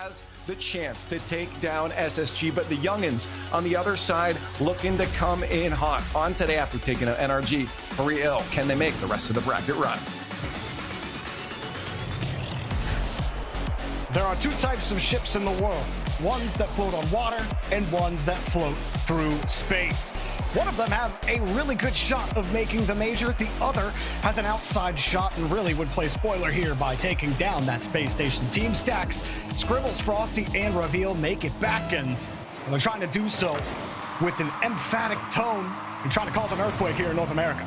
has the chance to take down SSG, but the youngins on the other side looking to come in hot on today after taking out NRG. For real, can they make the rest of the bracket run? There are two types of ships in the world. Ones that float on water and ones that float through space. One of them have a really good shot of making the major. The other has an outside shot and really would play spoiler here by taking down that space station team. Stacks, Scribbles, Frosty, and Reveal make it back, and they're trying to do so with an emphatic tone and trying to cause an earthquake here in North America.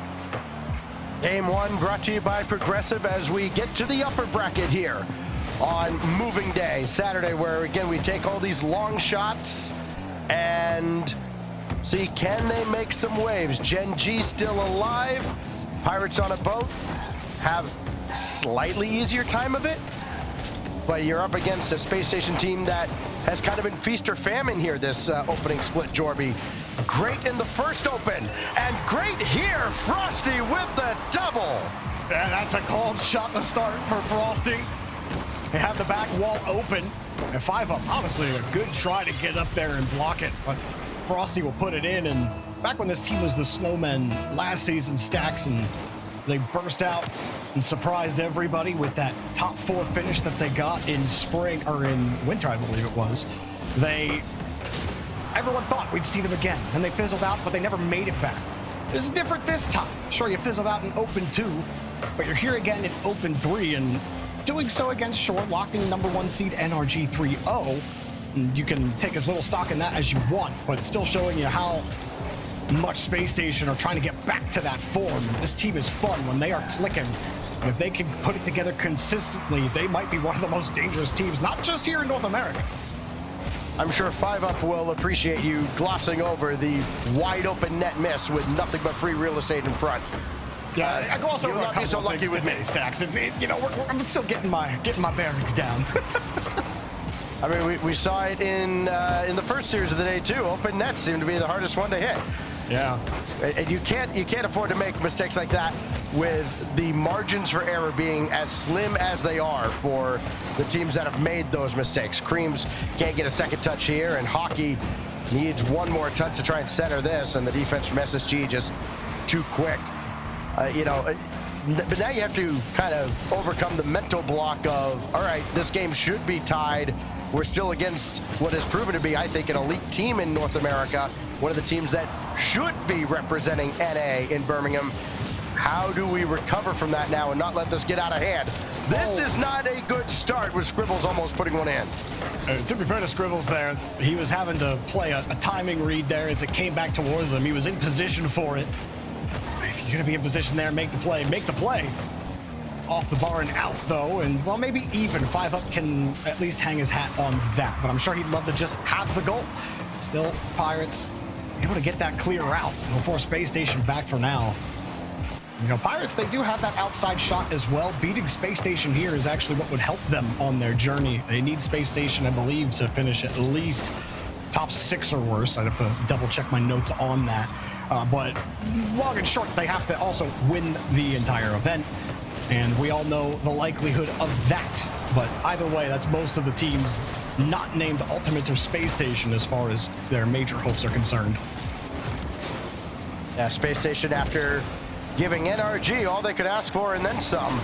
Game one brought to you by Progressive as we get to the upper bracket here on moving day, Saturday, where again we take all these long shots and see can they make some waves. Gen.G still alive. Pirates on a boat have slightly easier time of it, but you're up against a space station team that has kind of been feast or famine here this opening split. Jorby, great in the first open and great here. Frosty with the double. Yeah, that's a cold shot to start for Frosty. They have the back wall open, and 5-up, honestly, a good try to get up there and block it, but Frosty will put it in. And back when this team was the Snowmen last season, Stacks, and they burst out and surprised everybody with that top 4 finish that they got in spring, or in winter, I believe it was. Everyone thought we'd see them again, and they fizzled out, but they never made it back. This is different this time. Sure, you fizzled out in Open 2, but you're here again in Open 3, and doing so against Shore, locking #1 seed NRG 3-0. And you can take as little stock in that as you want, but still showing you how much Space Station are trying to get back to that form. This team is fun when they are clicking. And if they can put it together consistently, they might be one of the most dangerous teams, not just here in North America. I'm sure 5-up will appreciate you glossing over the wide open net miss with nothing but free real estate in front. Yeah, I glossed over a couple so of lucky things with today, me. Stacks. I'm still getting my bearings down. I mean, we saw it in the first series of the day too. Open nets seem to be the hardest one to hit. Yeah, and you can't afford to make mistakes like that with the margins for error being as slim as they are for the teams that have made those mistakes. Creams can't get a second touch here, and Hockey needs one more touch to try and center this, and the defense from SSG just too quick. But now you have to kind of overcome the mental block of, all right, this game should be tied. We're still against what has proven to be, I think, an elite team in North America, one of the teams that should be representing NA in Birmingham. How do we recover from that now and not let this get out of hand? This is not a good start with Scribbles almost putting one in. To be fair to Scribbles there, he was having to play a timing read there as it came back towards him. He was in position for it. If you're going to be in position there, make the play. Make the play. Off the bar and out, though, and, well, maybe even. 5-up can at least hang his hat on that, but I'm sure he'd love to just have the goal. Still, Pirates able to get that clear out before Space Station back for now. You know, Pirates, they do have that outside shot as well. Beating Space Station here is actually what would help them on their journey. They need Space Station, I believe, to finish at least top 6 or worse. I'd have to double check my notes on that. But long and short, they have to also win the entire event. And we all know the likelihood of that. But either way, that's most of the teams not named Ultimates or Space Station as far as their major hopes are concerned. Yeah, Space Station, after giving NRG all they could ask for and then some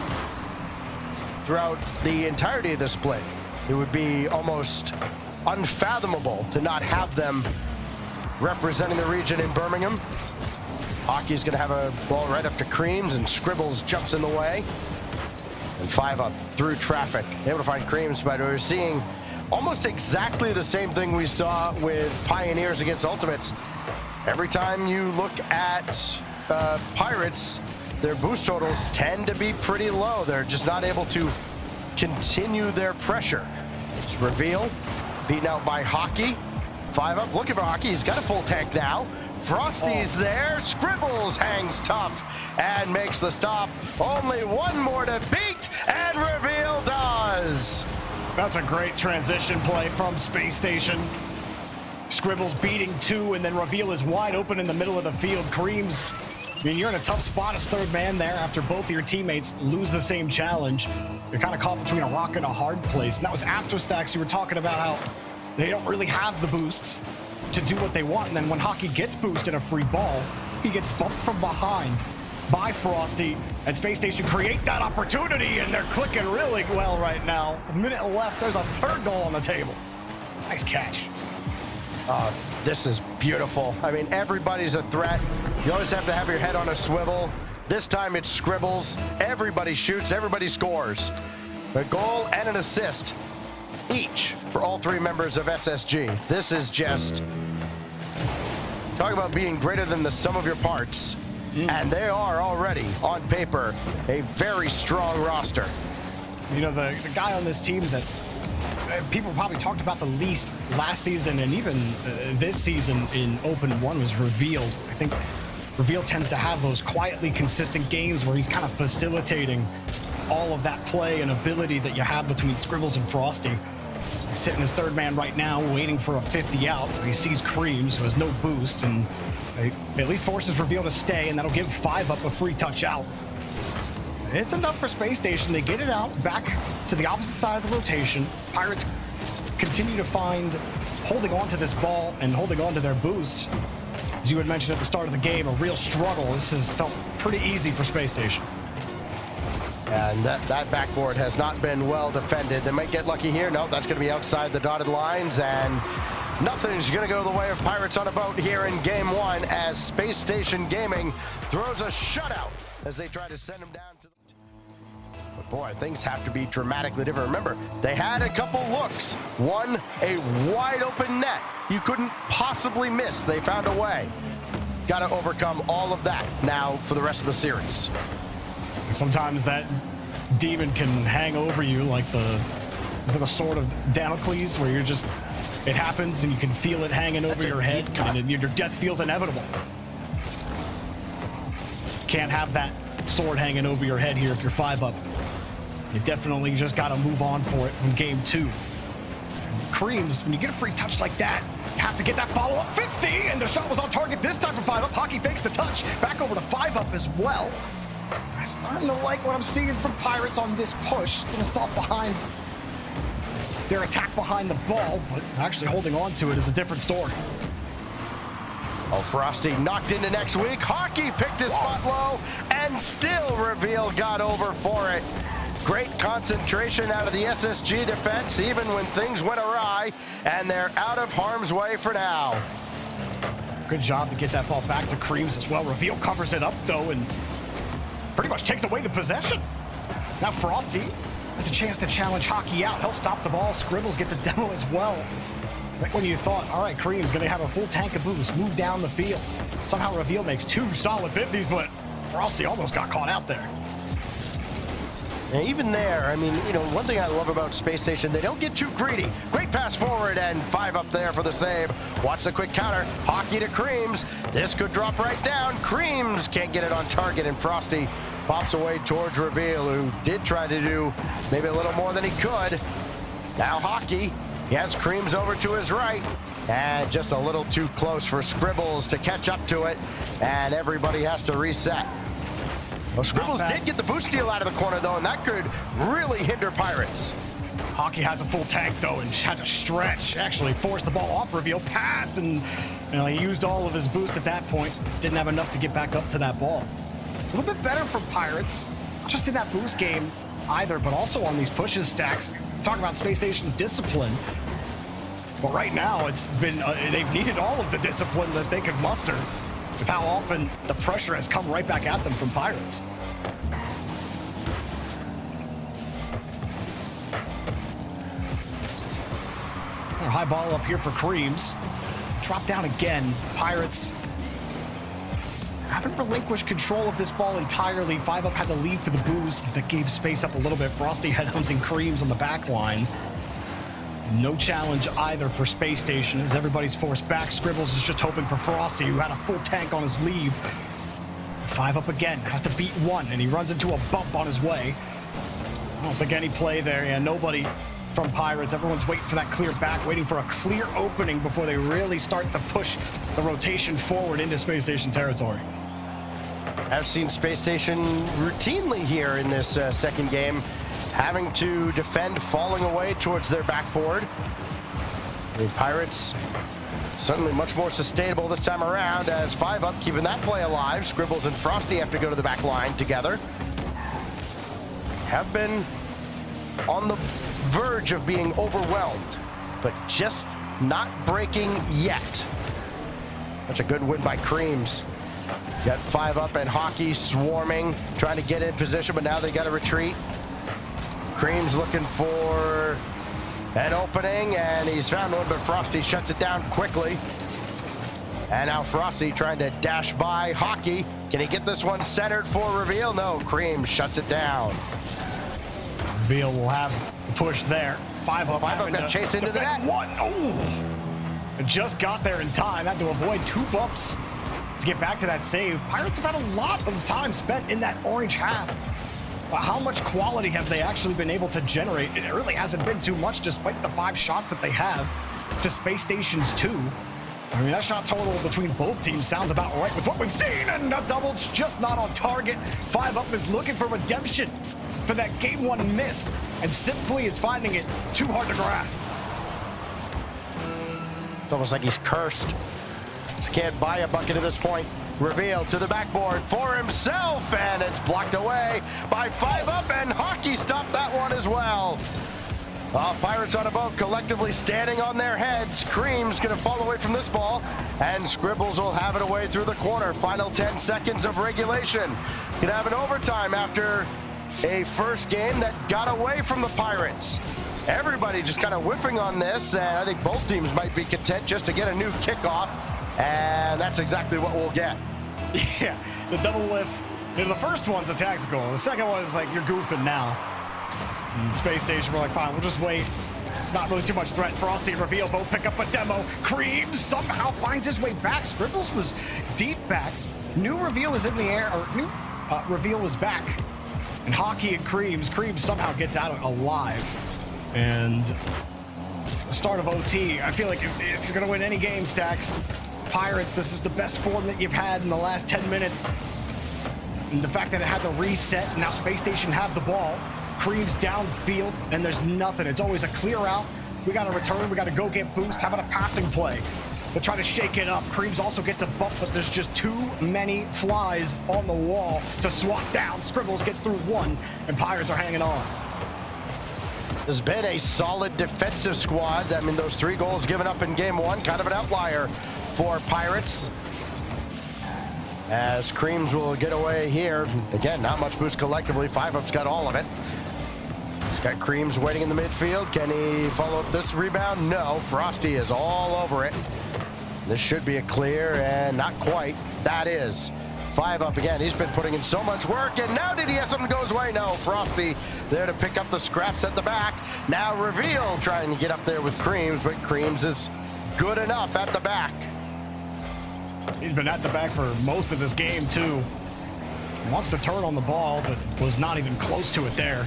throughout the entirety of the split, it would be almost unfathomable to not have them representing the region in Birmingham. Hockey's going to have a ball right up to Creams, and Scribbles jumps in the way. And 5-up through traffic, able to find Creams, but we're seeing almost exactly the same thing we saw with Pioneers against Ultimates. Every time you look at Pirates, their boost totals tend to be pretty low. They're just not able to continue their pressure. It's Reveal, beaten out by Hockey. 5-up, looking for Hockey. He's got a full tank now. Frosty's there. Scribbles hangs tough and makes the stop. Only one more to beat, and Reveal does. That's a great transition play from Space Station. Scribbles beating 2, and then Reveal is wide open in the middle of the field. Creams I mean, you're in a tough spot as third man there after both of your teammates lose the same challenge. You're kind of caught between a rock and a hard place. And that was after Stacks. You were talking about how they don't really have the boosts to do what they want. And then when Hockey gets boosted a free ball, he gets bumped from behind by Frosty. And Space Station create that opportunity, and they're clicking really well right now. A minute left. There's a third goal on the table. Nice catch. This is beautiful. I mean, everybody's a threat. You always have to have your head on a swivel. This time it's Scribbles. Everybody shoots, everybody scores. A goal and an assist each for all three members of SSG. This is just, talk about being greater than the sum of your parts. And they are already, on paper, a very strong roster. You know, the guy on this team that people probably talked about the least last season and even this season in Open 1 was Reveal. I think Reveal tends to have those quietly consistent games where he's kind of facilitating all of that play and ability that you have between Scribbles and Frosty. He's sitting as third man right now, waiting for a 50 out. He sees Creams, who has no boost, and at least forces Reveal to stay, and that'll give 5 up a free touch out. It's enough for Space Station. They get it out back to the opposite side of the rotation. Pirates continue to find holding on to this ball and holding on to their boost. As you had mentioned at the start of the game, a real struggle. This has felt pretty easy for Space Station. And that backboard has not been well defended. They might get lucky here. No, that's going to be outside the dotted lines, and nothing's going to go the way of Pirates on a boat here in Game 1 as Space Station Gaming throws a shutout as they try to send them down to the... But boy, things have to be dramatically different. Remember, they had a couple looks. One, a wide open net you couldn't possibly miss. They found a way. Got to overcome all of that now for the rest of the series. Sometimes that demon can hang over you like the sword of Damocles, where you're just, it happens and you can feel it hanging over your head, and your death feels inevitable. Can't have that sword hanging over your head here if you're 5 up. You definitely just got to move on for it in Game 2. And Creams, when you get a free touch like that, you have to get that follow-up 50, and the shot was on target this time for 5 up. Hockey fakes the touch, back over to 5 up as well. I'm starting to like what I'm seeing from Pirates on this push. A little thought behind their attack behind the ball, but actually holding on to it is a different story. Oh, Frosty knocked into next week. Hockey picked his spot low, and still Reveal got over for it. Great concentration out of the SSG defense, even when things went awry, and they're out of harm's way for now. Good job to get that ball back to Creams as well. Reveal covers it up, though, and pretty much takes away the possession. Now Frosty has a chance to challenge Hockey out. He'll stop the ball. Scribbles gets a demo as well. Like when you thought, all right, Cream's going to have a full tank of boost, move down the field. Somehow Reveal makes 2 solid 50s, but Frosty almost got caught out there. And even there, I mean, you know, one thing I love about Space Station, they don't get too greedy. Great pass forward, and 5 up there for the save. Watch the quick counter. Hockey to Creams. This could drop right down. Creams can't get it on target, and Frosty pops away towards Reveal, who did try to do maybe a little more than he could. Now Hockey, he has Creams over to his right, and just a little too close for Scribbles to catch up to it, and everybody has to reset. Well, Scribbles did get the boost steal out of the corner, though, and that could really hinder Pirates. Hockey has a full tank, though, and had to stretch. Actually forced the ball off Reveal, pass, and he used all of his boost at that point. Didn't have enough to get back up to that ball. A little bit better for Pirates, not just in that boost game either, but also on these pushes stacks. Talking about Space Station's discipline. But right now, it's been they've needed all of the discipline that they could muster with how often the pressure has come right back at them from Pirates. A high ball up here for Creams. Drop down again. Pirates haven't relinquished control of this ball entirely. 5 up had to leave for the boost. That gave space up a little bit. Frosty headhunting Creams on the back line. No challenge either for Space Station as everybody's forced back. Scribbles is just hoping for Frosty, who had a full tank on his leave. 5 up again, has to beat 1, and he runs into a bump on his way. I don't think any play there. Yeah, nobody from Pirates. Everyone's waiting for that clear back, waiting for a clear opening before they really start to push the rotation forward into Space Station territory. I've seen Space Station routinely here in this second game, having to defend, falling away towards their backboard. The Pirates certainly much more sustainable this time around, as 5UP keeping that play alive. Scribbles and Frosty have to go to the back line together. Have been on the verge of being overwhelmed, but just not breaking yet. That's a good win by Creams. Got 5UP and Hockey swarming, trying to get in position, but now they got to retreat. Creams looking for an opening, and he's found one, but Frosty shuts it down quickly. And now Frosty trying to dash by Hockey. Can he get this one centered for Reveal? No, Creams shuts it down. Reveal will have the push there. 5UP. 5UP got chased into the net. One. Oh! Just got there in time. Had to avoid 2 bumps to get back to that save. Pirates have had a lot of time spent in that orange half. But how much quality have they actually been able to generate? It really hasn't been too much, despite the 5 shots that they have to Space Station's 2. I mean, that shot total between both teams sounds about right with what we've seen, and a double's just not on target. 5UP is looking for redemption for that game 1 miss, and simply is finding it too hard to grasp. It's almost like he's cursed. Just can't buy a bucket at this point. Reveal to the backboard for himself, and it's blocked away by 5UP, and Hockey stopped that one as well. Pirates on a boat collectively standing on their heads. Cream's gonna fall away from this ball, and Scribbles will have it away through the corner. Final 10 seconds of regulation. Gonna have an overtime after a first game that got away from the Pirates. Everybody just kind of whiffing on this, and I think both teams might be content just to get a new kickoff, and that's exactly what we'll get. Yeah, the double whiff. You know, the first one's a tactical. The second one is like, you're goofing now. And Space Station, we're like, fine, we'll just wait. Not really too much threat. Frosty and Reveal both pick up a demo. Creams somehow finds his way back. Scribbles was deep back. New Reveal was in the air, or new Reveal was back. And Hockey and Creams somehow gets out alive. And the start of OT, I feel like if you're going to win any game, Stacks, Pirates, this is the best form that you've had in the last 10 minutes. And the fact that it had to reset, and now Space Station have the ball. Creams downfield, and there's nothing. It's always a clear out. We got to return. We got to go get boost. How about a passing play? They'll try to shake it up. Creams also gets a bump, but there's just too many flies on the wall to swat down. Scribbles gets through one, and Pirates are hanging on. Has been a solid defensive squad. I mean, those 3 goals given up in game 1, kind of an outlier for Pirates. As Creams will get away here. Again, not much boost collectively. 5UP's got all of it. He's got Creams waiting in the midfield. Can he follow up this rebound? No. Frosty is all over it. This should be a clear, and not quite. That is. 5UP again. He's been putting in so much work, and now did he have something go his way? No. Frosty there to pick up the scraps at the back. Now Reveal trying to get up there with Creams, but Creams is good enough at the back. He's been at the back for most of this game, too. He wants to turn on the ball, but was not even close to it there.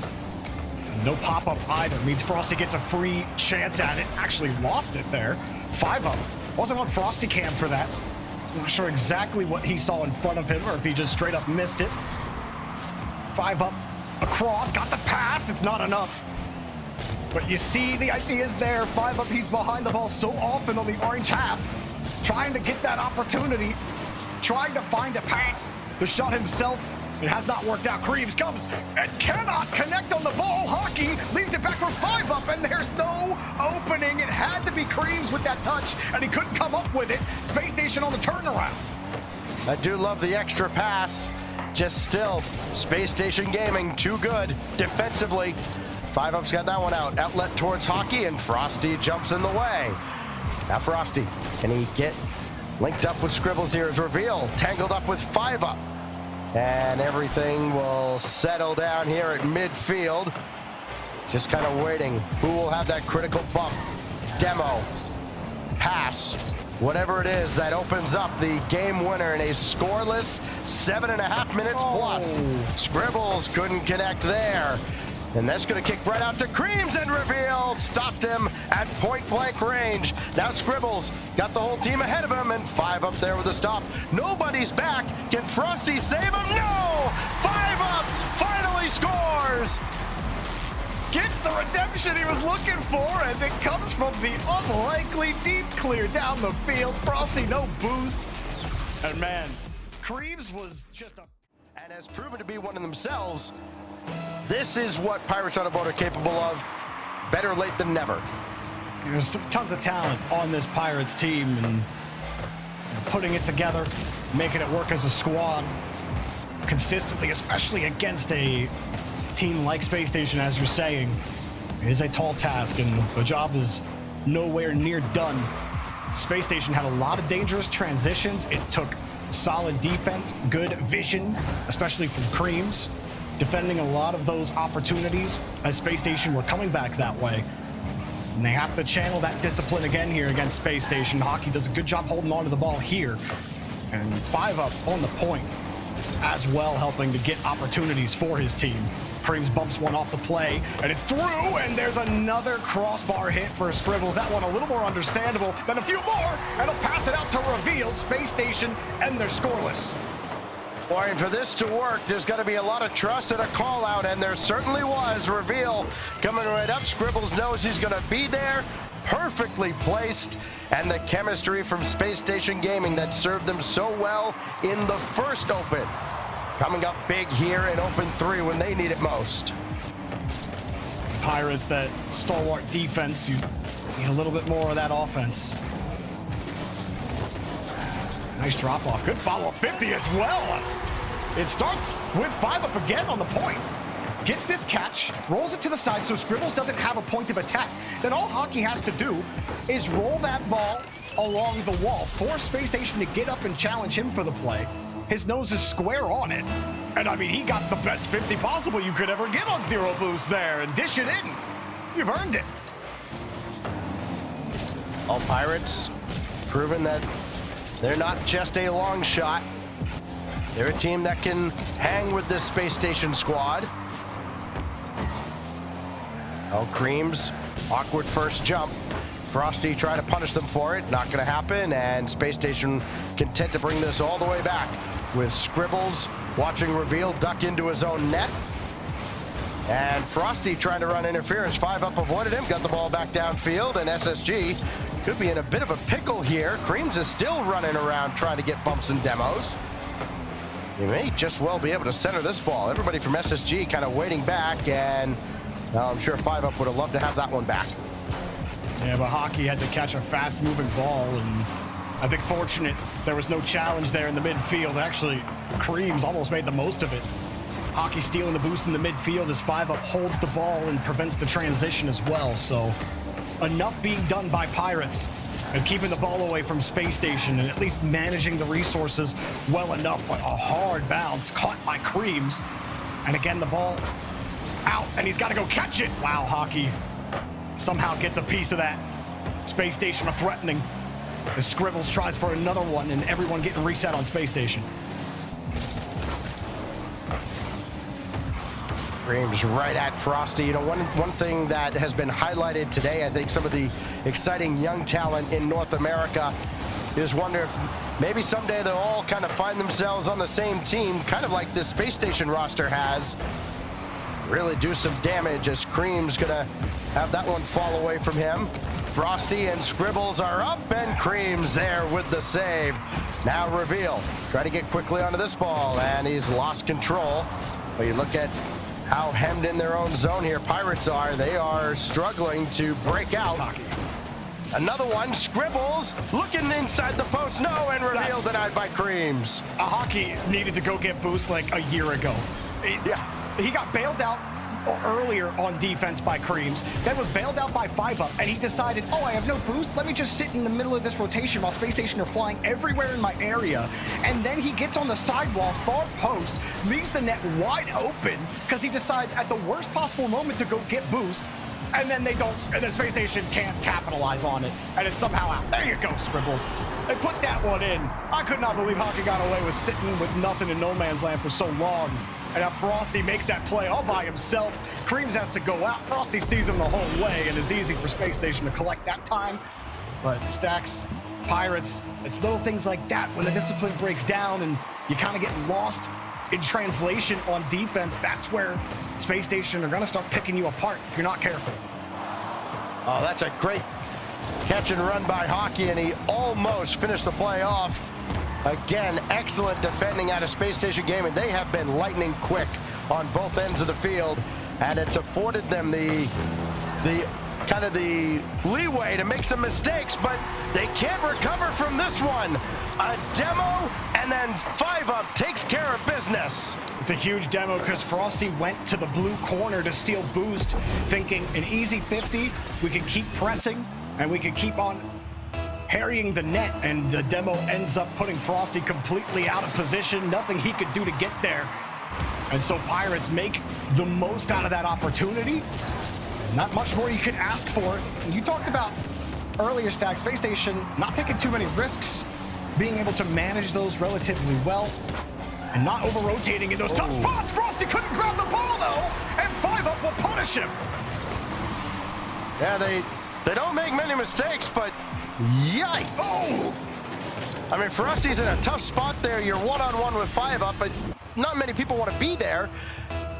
No pop-up either. Means Frosty gets a free chance at it. Actually lost it there. 5UP. Wasn't on Frosty cam for that. I'm not sure exactly what he saw in front of him or if he just straight up missed it. 5UP across. Got the pass. It's not enough. But you see the ideas there. 5UP, he's behind the ball so often on the orange half. Trying to get that opportunity, trying to find a pass. The shot himself, it has not worked out. Creams comes and cannot connect on the ball. Hockey leaves it back for 5UP, and there's no opening. It had to be Creams with that touch, and he couldn't come up with it. Space Station on the turnaround. I do love the extra pass. Just still, Space Station Gaming, too good defensively. 5UP's got that one out. Outlet towards Hockey, and Frosty jumps in the way. Now Frosty, can he get linked up with Scribbles here as Reveal, tangled up with 5UP. And everything will settle down here at midfield. Just kind of waiting. Who will have that critical bump? Demo, pass, whatever it is that opens up the game winner in a scoreless 7.5 minutes plus. Scribbles couldn't connect there. And that's going to kick right out to Creams, and Reveal stopped him at point-blank range. Now Scribbles got the whole team ahead of him, and 5 up there with a stop. Nobody's back. Can Frosty save him? No! 5 up! Finally scores! Gets the redemption he was looking for, and it comes from the unlikely deep clear down the field. Frosty, no boost. And man, Creams was just a... And has proven to be one of themselves. This is what Pirates on a Boat are capable of. Better late than never. There's tons of talent on this Pirates team, and putting it together, making it work as a squad consistently, especially against a team like Space Station, as you're saying, is a tall task, and the job is nowhere near done. Space Station had a lot of dangerous transitions. It took solid defense, good vision, especially from Creams, defending a lot of those opportunities as Space Station were coming back that way. And they have to channel that discipline again here against Space Station. Hockey does a good job holding on to the ball here. And 5 up on the point as well, helping to get opportunities for his team. Creams bumps one off the play, and it's through, and there's another crossbar hit for Scribbles. That one a little more understandable, then a few more, and he'll pass it out to Reveal. Space Station, and they're scoreless. Boy, and for this to work, there's got to be a lot of trust and a call out, and there certainly was. Reveal coming right up. Scribbles knows he's going to be there. Perfectly placed, and the chemistry from Space Station Gaming that served them so well in the first open. Coming up big here in open 3 when they need it most. Pirates, that stalwart defense, you need a little bit more of that offense. Nice drop off. Good follow-up 50 as well. It starts with 5 up again on the point. Gets this catch, rolls it to the side so Scribbles doesn't have a point of attack. Then all Hockey has to do is roll that ball along the wall, force Space Station to get up and challenge him for the play. His nose is square on it. And I mean, he got the best 50 possible you could ever get on zero boost there, and dish it in. You've earned it. All Pirates proving that they're not just a long shot. They're a team that can hang with this Space Station squad. Oh, Creams, awkward first jump. Frosty trying to punish them for it. Not going to happen, and Space Station content to bring this all the way back with Scribbles watching Reveal duck into his own net. And Frosty trying to run interference. 5 up avoided him, got the ball back downfield, and SSG could be in a bit of a pickle here. Creams is still running around trying to get bumps and demos. He may just well be able to center this ball. Everybody from SSG kind of waiting back, and I'm sure 5 up would have loved to have that one back. Yeah, but Hockey had to catch a fast-moving ball, and I think fortunate there was no challenge there in the midfield. Actually, Creams almost made the most of it. Hockey stealing the boost in the midfield as 5 up holds the ball and prevents the transition as well. So enough being done by Pirates and keeping the ball away from Space Station and at least managing the resources well enough. But a hard bounce caught by Creams. And again, the ball out, and he's got to go catch it. Wow, Hockey somehow gets a piece of that. Space Station are threatening as Scribbles tries for another one, and everyone getting reset on Space Station. Creams right at Frosty. You know, one thing that has been highlighted today, I think some of the exciting young talent in North America, is wonder if maybe someday they'll all kind of find themselves on the same team, kind of like this Space Station roster has. Really do some damage as Cream's gonna have that one fall away from him. Frosty and Scribbles are up, and Cream's there with the save. Now Reveal, try to get quickly onto this ball, and he's lost control. But you look at how hemmed in their own zone here Pirates are. They are struggling to break out. Hockey. Another one, Scribbles looking inside the post, no, and Reveal denied by Creams. Hockey needed to go get boost like a year ago. He got bailed out earlier on defense by Creams, then was bailed out by 5 up, and he decided, oh, I have no boost, let me just sit in the middle of this rotation while Space Station are flying everywhere in my area. And then he gets on the sidewall, far post, leaves the net wide open because he decides at the worst possible moment to go get boost, and then they don't, and then Space Station can't capitalize on it, and it's somehow out. There you go, Scribbles. They put that one in. I could not believe Hockey got away with sitting with nothing in no man's land for so long. And now Frosty makes that play all by himself. Creams has to go out. Frosty sees him the whole way, and it's easy for Space Station to collect that time. But Stacks, Pirates, it's little things like that when the discipline breaks down and you kind of get lost in translation on defense. That's where Space Station are going to start picking you apart if you're not careful. Oh, that's a great catch and run by Hockey, and he almost finished the play off. Again, excellent defending out of Space Station game, and they have been lightning quick on both ends of the field, and it's afforded them the kind of the leeway to make some mistakes, but they can't recover from this one. A demo, and then 5-up takes care of business. It's a huge demo because Frosty went to the blue corner to steal boost, thinking an easy 50, we could keep pressing, and we could keep on harrying the net, and the demo ends up putting Frosty completely out of position. Nothing he could do to get there. And so Pirates make the most out of that opportunity. Not much more you can ask for. You talked about earlier, Stack, Space Station not taking too many risks, being able to manage those relatively well, and not over-rotating in those tough spots. Frosty couldn't grab the ball, though, and 5-up will punish him. Yeah, they don't make many mistakes, but yikes. Oh! I mean, Frosty's in a tough spot there. You're one-on-one with 5-up, but not many people want to be there.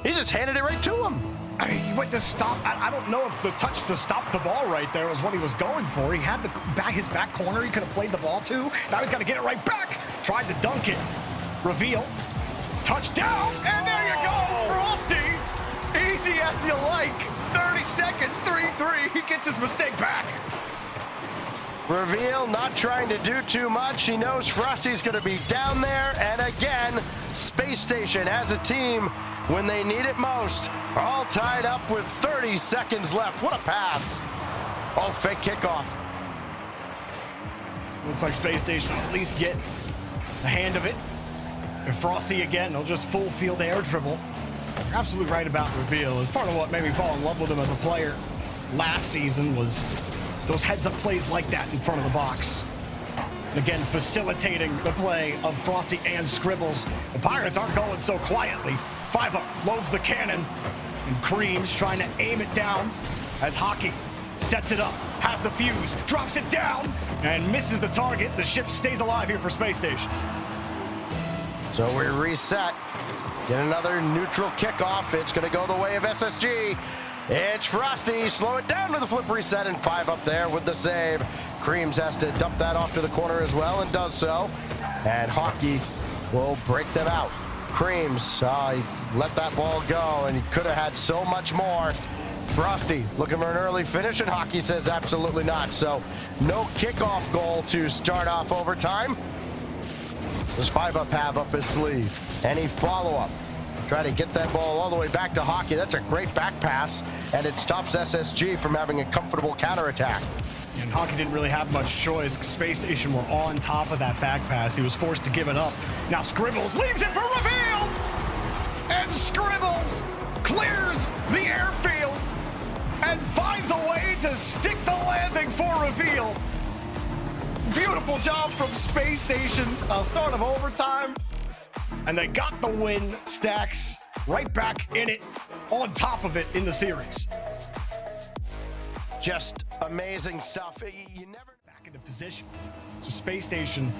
He just handed it right to him. I mean, he went to stop. I don't know if the touch to stop the ball right there was what he was going for. He had his back corner he could have played the ball to. Now he's got to get it right back. Tried to dunk it. Reveal. Touchdown. And there you go, Frosty. Easy as you like. 30 seconds, 3-3. He gets his mistake back. Reveal not trying to do too much. He knows Frosty's going to be down there. And again, Space Station as a team, when they need it most, are all tied up with 30 seconds left. What a pass. Oh, fake kickoff. Looks like Space Station will at least get the hand of it. And Frosty again, he'll just full field air dribble. You're absolutely right about Reveal. It's part of what made me fall in love with him as a player last season was those heads-up plays like that in front of the box. Again, facilitating the play of Frosty and Scribbles. The Pirates aren't going so quietly. 5-up loads the cannon, and Creams trying to aim it down as Hockey sets it up, has the fuse, drops it down, and misses the target. The ship stays alive here for Space Station. So we reset. Get another neutral kickoff. It's going to go the way of SSG. It's Frosty. Slow it down with a flip reset, and 5-up there with the save. Creams has to dump that off to the corner as well, and does so. And Hockey will break them out. Creams, he let that ball go, and he could have had so much more. Frosty looking for an early finish, and Hockey says absolutely not. So no kickoff goal to start off overtime. Does 5-up have up his sleeve? Any follow-up? Try to get that ball all the way back to Hockey. That's a great back pass, and it stops SSG from having a comfortable counterattack. And Hockey didn't really have much choice. Space Station were on top of that back pass. He was forced to give it up. Now Scribbles leaves it for Reveal! And Scribbles clears the airfield and finds a way to stick the landing for Reveal. Beautiful job from Space Station. Start of overtime. And they got the win. Stacks right back in it, on top of it in the series. Just amazing stuff. You never back into position. So Space Station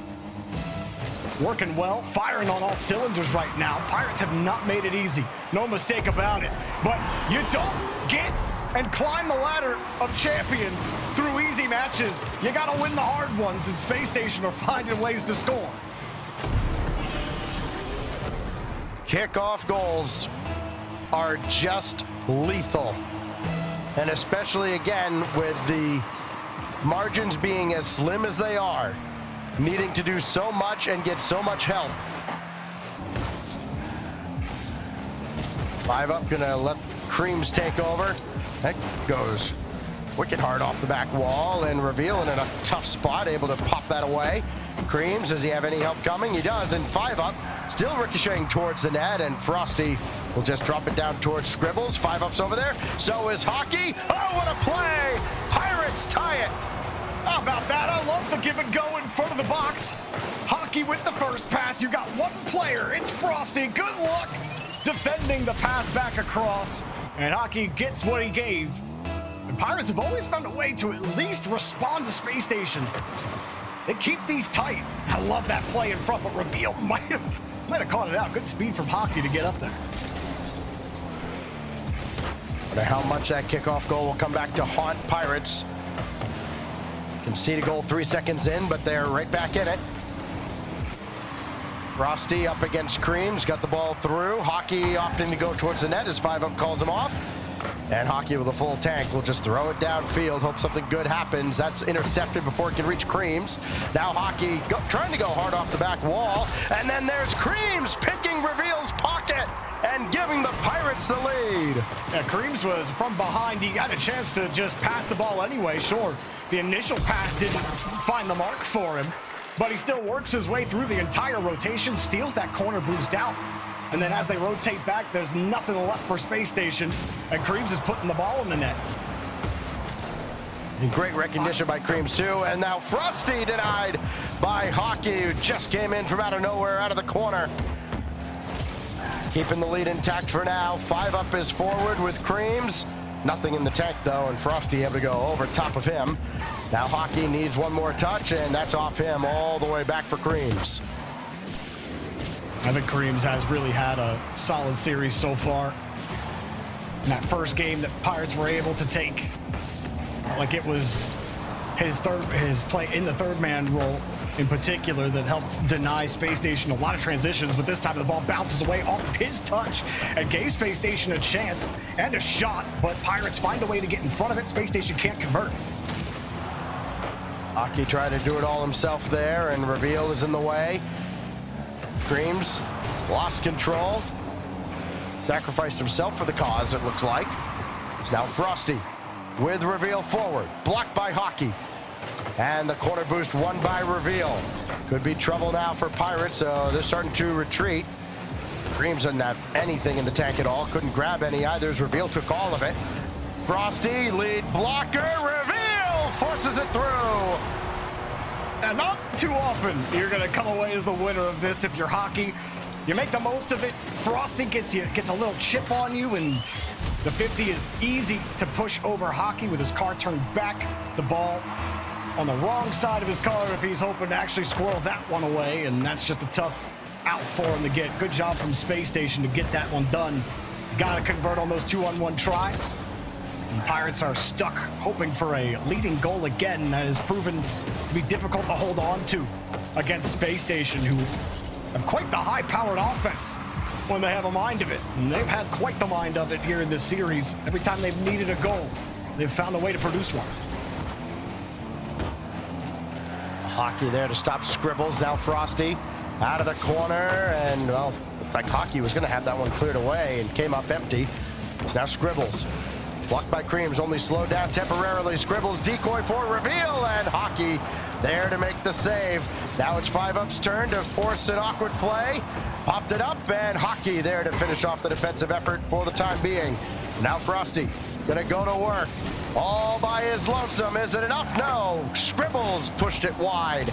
working well, firing on all cylinders right now. Pirates have not made it easy. No mistake about it. But you don't get and climb the ladder of champions through easy matches. You got to win the hard ones, and Space Station are finding ways to score. Kickoff goals are just lethal. And especially, again, with the margins being as slim as they are, needing to do so much and get so much help. 5-up gonna let Creams take over. That goes wicked hard off the back wall, and Reveal in a tough spot, able to pop that away. Creams, does he have any help coming? He does, and 5-up still ricocheting towards the net, and Frosty will just drop it down towards Scribbles. 5-up's over there. So is Hockey. Oh, what a play! Pirates tie it. How about that? I love the give and go in front of the box. Hockey with the first pass. You got one player. It's Frosty. Good luck defending the pass back across, and Hockey gets what he gave. And Pirates have always found a way to at least respond to Space Station. They keep these tight. I love that play in front, but Reveal might have caught it out. Good speed from Hockey to get up there. Wonder how much that kickoff goal will come back to haunt Pirates. Concede a goal 3 seconds in, but they're right back in it. Frosty up against Creams, got the ball through. Hockey opting to go towards the net as 5-Up calls him off. And Hockey with a full tank will just throw it downfield, hope something good happens. That's intercepted before it can reach Creams. Now Hockey trying to go hard off the back wall. And then there's Creams picking Reveal's pocket and giving the Pirates the lead. Yeah, Creams was from behind. He got a chance to just pass the ball anyway. Sure, the initial pass didn't find the mark for him, but he still works his way through the entire rotation, steals that corner boost out. And then as they rotate back, there's nothing left for Space Station, and Creams is putting the ball in the net. And great recognition by Creams too, and now Frosty denied by Hockey, who just came in from out of nowhere, out of the corner. Keeping the lead intact for now. 5-Up is forward with Creams. Nothing in the tank though, and Frosty able to go over top of him. Now Hockey needs one more touch, and that's off him all the way back for Creams. I think Creams has really had a solid series so far. In that first game that Pirates were able to take, felt like it was his play in the third man role in particular that helped deny Space Station a lot of transitions, but this time the ball bounces away off of his touch and gave Space Station a chance and a shot, but Pirates find a way to get in front of it. Space Station can't convert. Hockey tried to do it all himself there, and Reveal is in the way. Creams lost control, sacrificed himself for the cause, it looks like. It's now Frosty with Reveal forward, blocked by Hockey. And the corner boost won by Reveal. Could be trouble now for Pirates, so they're starting to retreat. Creams doesn't have anything in the tank at all, couldn't grab any either as Reveal took all of it. Frosty, lead blocker, Reveal forces it through. And not too often you're going to come away as the winner of this if you're Hockey. You make the most of it. Frosty gets a little chip on you, and the 50 is easy to push over Hockey with his car turned back. The ball on the wrong side of his car if he's hoping to actually squirrel that one away, and that's just a tough out for him to get. Good job from Space Station to get that one done. Got to convert on those 2-on-1 tries. And Pirates are stuck hoping for a leading goal again. That has proven to be difficult to hold on to against Space Station, who have quite the high-powered offense when they have a mind of it. And they've had quite the mind of it here in this series. Every time they've needed a goal, they've found a way to produce one. Hockey there to stop Scribbles. Now Frosty out of the corner, and well, looked like Hockey was going to have that one cleared away and came up empty. Now Scribbles blocked by Creams, only slowed down temporarily. Scribbles decoy for Reveal, and Hockey there to make the save. Now it's 5-Up's turn to force an awkward play. Popped it up, and Hockey there to finish off the defensive effort for the time being. Now Frosty gonna go to work all by his lonesome. Is it enough? No. Scribbles pushed it wide.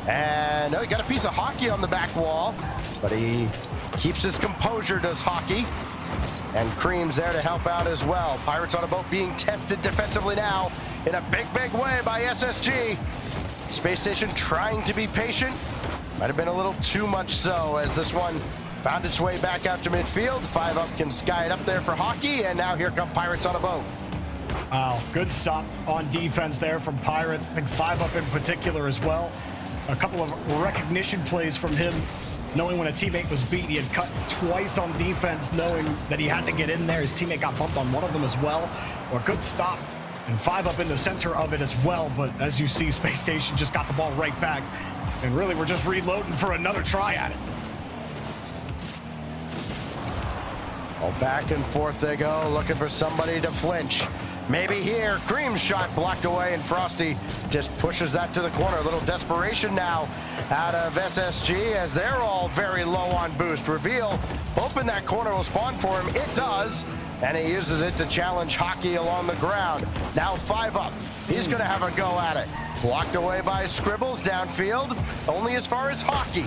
And he got a piece of Hockey on the back wall, but he keeps his composure, does Hockey. And Cream's there to help out as well. Pirates on a boat being tested defensively now in a big, big way by SSG. Space Station trying to be patient. Might have been a little too much so as this one found its way back out to midfield. 5-Up can sky it up there for Hockey, and now here come Pirates on a boat. Wow, good stop on defense there from Pirates. I think 5-Up in particular as well. A couple of recognition plays from him, knowing when a teammate was beat. He had cut twice on defense, knowing that he had to get in there. His teammate got bumped on one of them as well. A good stop, and 5-Up in the center of it as well. But as you see, Space Station just got the ball right back. And really, we're just reloading for another try at it. All back and forth they go, looking for somebody to flinch. Maybe here, Cream's shot blocked away, and Frosty just pushes that to the corner. A little desperation now out of SSG as they're all very low on boost. Reveal, hoping that corner will spawn for him. It does, and he uses it to challenge Hockey along the ground. Now 5-Up, he's gonna have a go at it. Blocked away by Scribbles downfield, only as far as Hockey.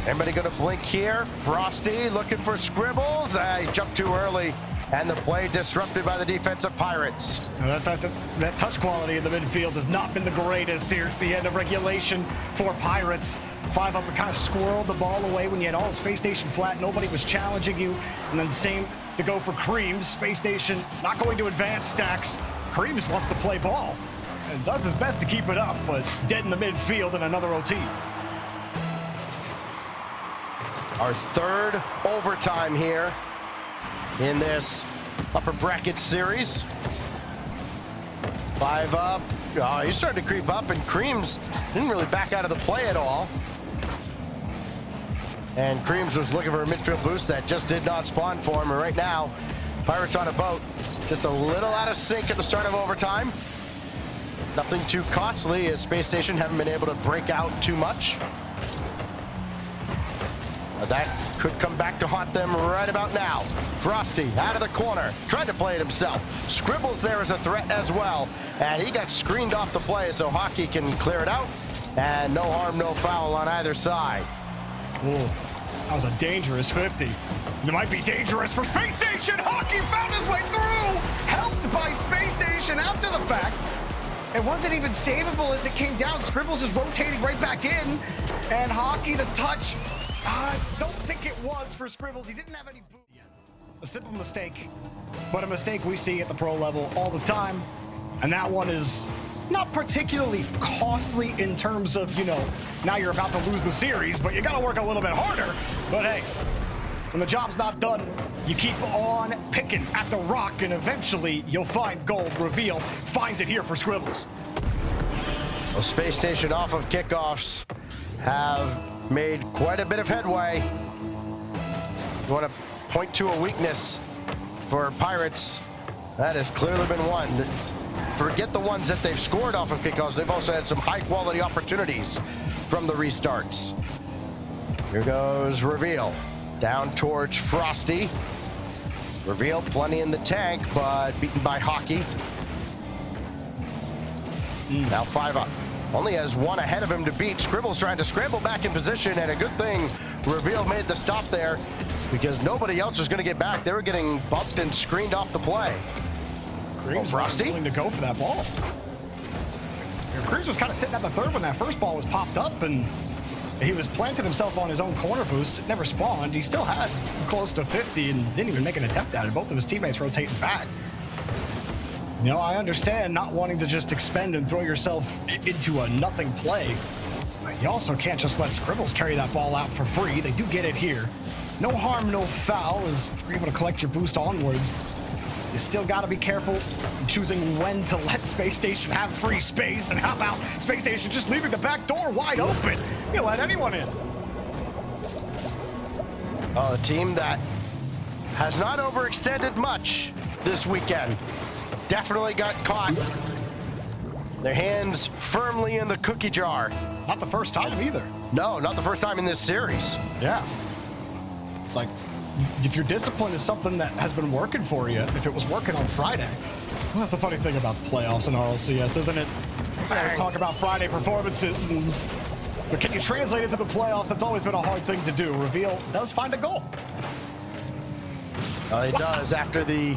Anybody going to blink here? Frosty looking for Scribbles. He jumped too early, and the play disrupted by the defensive Pirates. That touch quality in the midfield has not been the greatest here at the end of regulation for Pirates. 5 up and kind of squirreled the ball away when you had all Space Station flat. Nobody was challenging you. And then same to go for Creams. Space Station not going to advance stacks. Creams wants to play ball and does his best to keep it up, but dead in the midfield in another OT. Our third overtime here in this upper bracket series. 5 up. Oh, he's starting to creep up, and Creams didn't really back out of the play at all. And Creams was looking for a midfield boost that just did not spawn for him. And right now, Pirates on a boat, just a little out of sync at the start of overtime. Nothing too costly, as Space Station haven't been able to break out too much. That could come back to haunt them right about now. Frosty out of the corner, tried to play it himself. Scribbles there as a threat as well, and he got screened off the play, so Hockey can clear it out, and no harm, no foul on either side. Ooh, that was a dangerous 50. It might be dangerous for Space Station. Hockey found his way through, helped by Space Station after the fact. It wasn't even savable as it came down. Scribbles is rotating right back in, and Hockey, the touch. I don't think it was for Scribbles. He didn't have any boot yet. A simple mistake, but a mistake we see at the pro level all the time. And that one is not particularly costly in terms of, you know, now you're about to lose the series, but you got to work a little bit harder. But hey, when the job's not done, you keep on picking at the rock, and eventually you'll find gold. Reveal finds it here for Scribbles. Well, Space Station off of kickoffs have made quite a bit of headway. You want to point to a weakness for Pirates, that has clearly been one. Forget the ones that they've scored off of kickoffs. They've also had some high-quality opportunities from the restarts. Here goes Reveal. Down towards Frosty. Reveal plenty in the tank, but beaten by Hockey. Now 5 up. Only has 1 ahead of him to beat. Scribbles trying to scramble back in position, and a good thing Reveal made the stop there, because nobody else was going to get back. They were getting bumped and screened off the play. Creams was willing to go for that ball. Creams was kind of sitting at the third when that first ball was popped up, and he was planting himself on his own corner boost. It never spawned. He still had close to 50 and didn't even make an attempt at it. Both of his teammates rotating back. You know, I understand not wanting to just expend and throw yourself into a nothing play. But you also can't just let Scribbles carry that ball out for free. They do get it here. No harm, no foul, as you're able to collect your boost onwards. You still got to be careful choosing when to let Space Station have free space. And how about Space Station just leaving the back door wide open? You let anyone in. A team that has not overextended much this weekend. Definitely got caught. Their hands firmly in the cookie jar. Not the first time either. No, not the first time in this series. Yeah. It's like, if your discipline is something that has been working for you, if it was working on Friday, well, that's the funny thing about the playoffs in RLCS, isn't it? I always talk about Friday performances, but can you translate it to the playoffs? That's always been a hard thing to do. Reveal does find a goal. He does after the...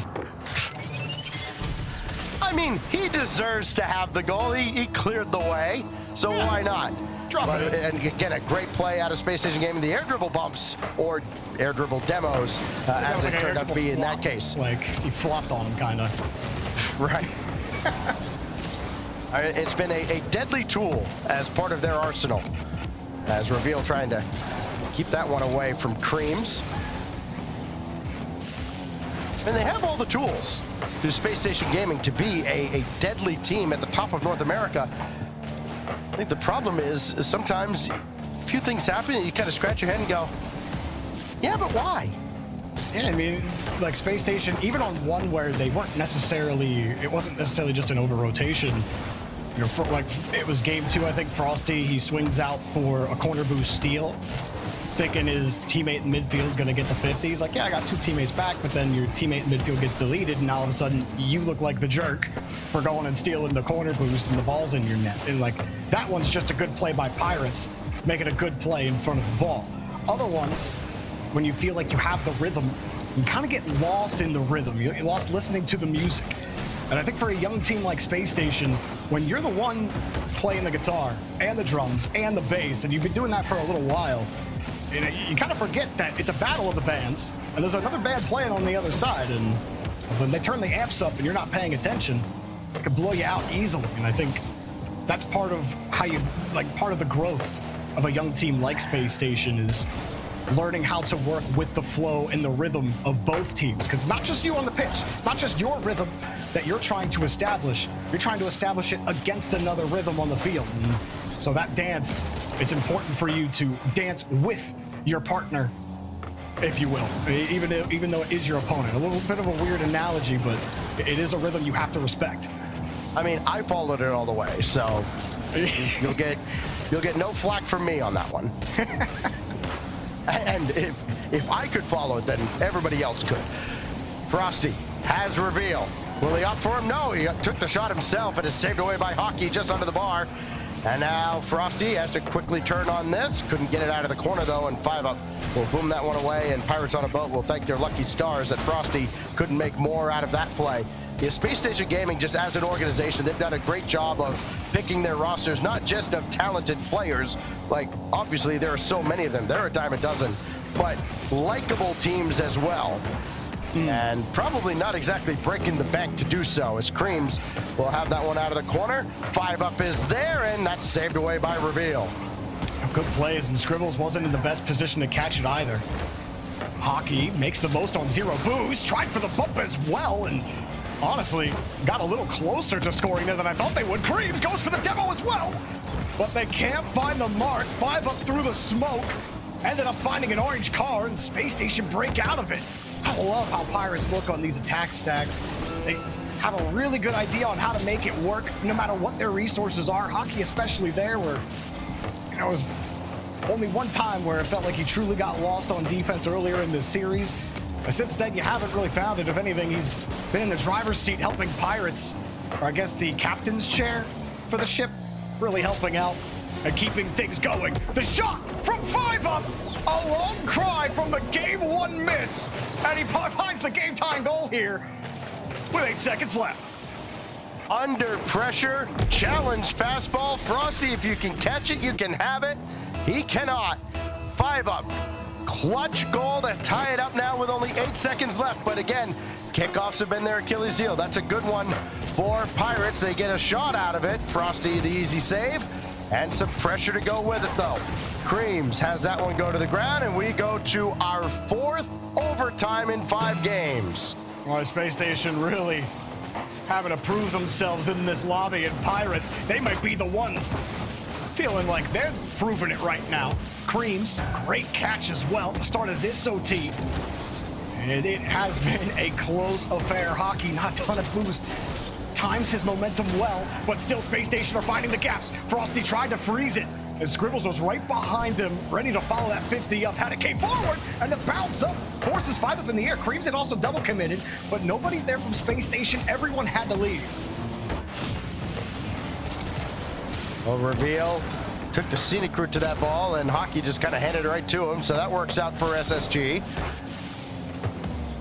I mean, he deserves to have the goal. He cleared the way, so why not? And again, a great play out of Space Station Gaming. The air dribble bumps, or air dribble demos, as it turned out to be in that case. Like, he flopped on him, kind of. Right. It's been a deadly tool as part of their arsenal. As Reveal trying to keep that one away from Creams. And they have all the tools to Space Station Gaming to be a deadly team at the top of North America. I think the problem is sometimes a few things happen and you kind of scratch your head and go, yeah, but why? Yeah, I mean, like Space Station, even on one where they weren't necessarily, it wasn't necessarily just an over-rotation. You know, like, it was game 2, I think, Frosty, he swings out for a corner boost steal, thinking his teammate in midfield is going to get the 50. He's like, yeah, I got 2 teammates back, but then your teammate in midfield gets deleted, and all of a sudden, you look like the jerk for going and stealing the corner boost, and the ball's in your net. And, like, that one's just a good play by Pirates, making a good play in front of the ball. other ones, when you feel like you have the rhythm, you kind of get lost in the rhythm. You get lost listening to the music. And I think for a young team like Space Station, when you're the one playing the guitar and the drums and the bass, and you've been doing that for a little while, you kind of forget that it's a battle of the bands, and there's another band playing on the other side, and when they turn the amps up and you're not paying attention, it could blow you out easily. And I think that's part of how you, like, part of the growth of a young team like Space Station is learning how to work with the flow and the rhythm of both teams. Because it's not just you on the pitch, it's not just your rhythm that you're trying to establish. You're trying to establish it against another rhythm on the field. And so that dance, it's important for you to dance with your partner, if you will, even though it is your opponent. A little bit of a weird analogy, but it is a rhythm you have to respect. I mean, I followed it all the way, so you'll get no flack from me on that one. And if I could follow it, then everybody else could. Frosty has reveal. Will he opt for him? No, he took the shot himself and is saved away by Hockey just under the bar. And now Frosty has to quickly turn on this. Couldn't get it out of the corner, though, and 5-up will boom that one away, and Pirates on a Boat will thank their lucky stars that Frosty couldn't make more out of that play. Yeah, Space Station Gaming, just as an organization, they've done a great job of picking their rosters, not just of talented players, like, obviously there are so many of them, they're a dime a dozen, but likable teams as well. And probably not exactly breaking the bank to do so, as Creams will have that one out of the corner. 5-up is there, and that's saved away by Reveal. Good plays, and Scribbles wasn't in the best position to catch it either. Hockey makes the most on 0 boost, tried for the bump as well, and honestly, got a little closer to scoring there than I thought they would. Creams goes for the demo as well, but they can't find the mark. 5-up through the smoke, ended up finding an orange car, and Space Station break out of it. I love how Pirates look on these attack stacks. They have a really good idea on how to make it work, no matter what their resources are. Hockey especially there, where, you know, it was only one time where it felt like he truly got lost on defense earlier in this series. And since then, you haven't really found it. If anything, he's been in the driver's seat helping Pirates, or I guess the captain's chair for the ship, really helping out and keeping things going. The shot from 5-up, a long cry from the game 1 miss, and he finds the game-tying goal here with 8 seconds left. Under pressure, challenge fastball. Frosty, if you can catch it, you can have it. He cannot. 5-up, clutch goal to tie it up now with only 8 seconds left. But again, kickoffs have been their Achilles heel. That's a good one for Pirates. They get a shot out of it. Frosty, the easy save, and some pressure to go with it, though. Creams has that one go to the ground, and we go to our 4th overtime in 5 games. Well, Space Station really having to prove themselves in this lobby, and Pirates, they might be the ones feeling like they're proving it right now. Creams, great catch as well at the start of this OT. And it has been a close affair. Hockey not done a boost. Times his momentum well, but still Space Station are finding the gaps. Frosty tried to freeze it, and Scribbles was right behind him, ready to follow that 50 up. Had it came forward, and the bounce up forces 5-up in the air. Creams had also double committed, but nobody's there from Space Station. Everyone had to leave. Well, Reveal took the scenic route to that ball, and Hockey just kind of handed it right to him, so that works out for SSG.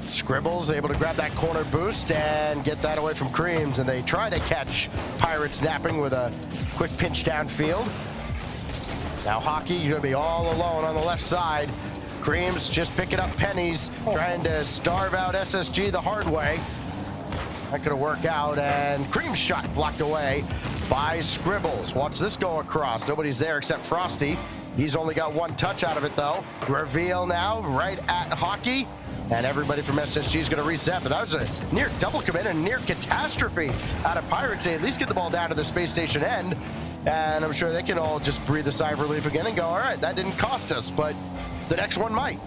Scribbles able to grab that corner boost and get that away from Creams, and they try to catch Pirates napping with a quick pinch downfield. Now Hockey going to be all alone on the left side. Creams just picking up pennies, trying to starve out SSG the hard way. Not going to work out, and Creams shot blocked away by Scribbles. Watch this go across. Nobody's there except Frosty. He's only got 1 touch out of it, though. Reveal now right at Hockey. And everybody from SSG is going to reset, but that was a near double commit and near catastrophe out of Pirates. They at least get the ball down to the Space Station end, and I'm sure they can all just breathe a sigh of relief again and go, all right, that didn't cost us, but the next one might.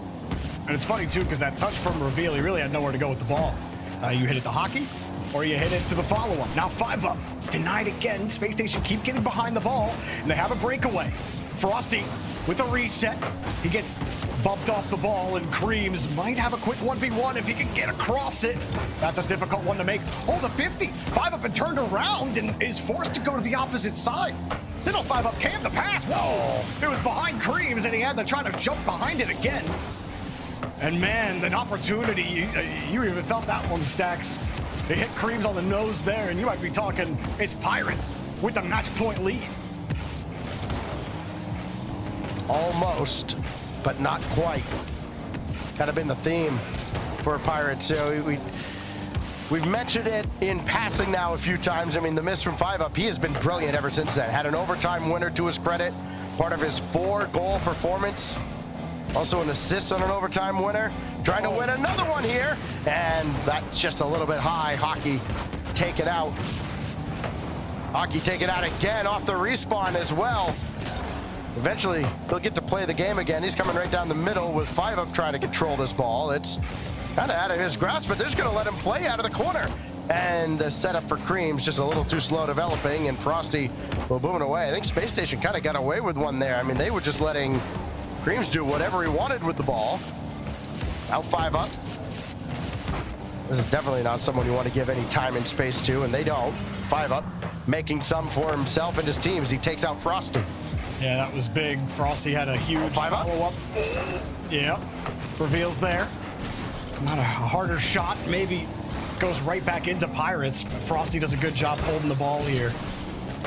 And it's funny, too, because that touch from Reveal, he really had nowhere to go with the ball. You hit it to Hockey, or you hit it to the follow-up. Now 5-up, denied again. Space Station keep getting behind the ball, and they have a breakaway. Frosty with a reset. He gets bumped off the ball, and Creams might have a quick 1v1 if he can get across it. That's a difficult one to make. Oh, the 50. 5-up and turned around and is forced to go to the opposite side. Single 5-up came the pass. Whoa! It was behind Creams, and he had to try to jump behind it again. And man, an opportunity. You even felt that one, Stacks. It hit Creams on the nose there, and you might be talking, it's Pirates with the match point lead. Almost, but not quite. Kind of been the theme for Pirates. So we've mentioned it in passing now a few times. I mean, the miss from 5-up, he has been brilliant ever since then. Had an overtime winner to his credit, part of his 4-goal performance. Also an assist on an overtime winner. Trying to win another one here, and that's just a little bit high. Hockey take it out. Hockey take it out again off the respawn as well. Eventually, he'll get to play the game again. He's coming right down the middle with 5-up trying to control this ball. It's kind of out of his grasp, but they're just going to let him play out of the corner. And the setup for Creams just a little too slow developing, and Frosty will boom it away. I think Space Station kind of got away with one there. I mean, they were just letting Creams do whatever he wanted with the ball. Now 5-up. This is definitely not someone you want to give any time and space to, and they don't. 5-up, making some for himself and his team as he takes out Frosty. Yeah, that was big. Frosty had a huge 5-up. follow-up. Yeah, reveals there. Not a harder shot, maybe goes right back into Pirates, but Frosty does a good job holding the ball here.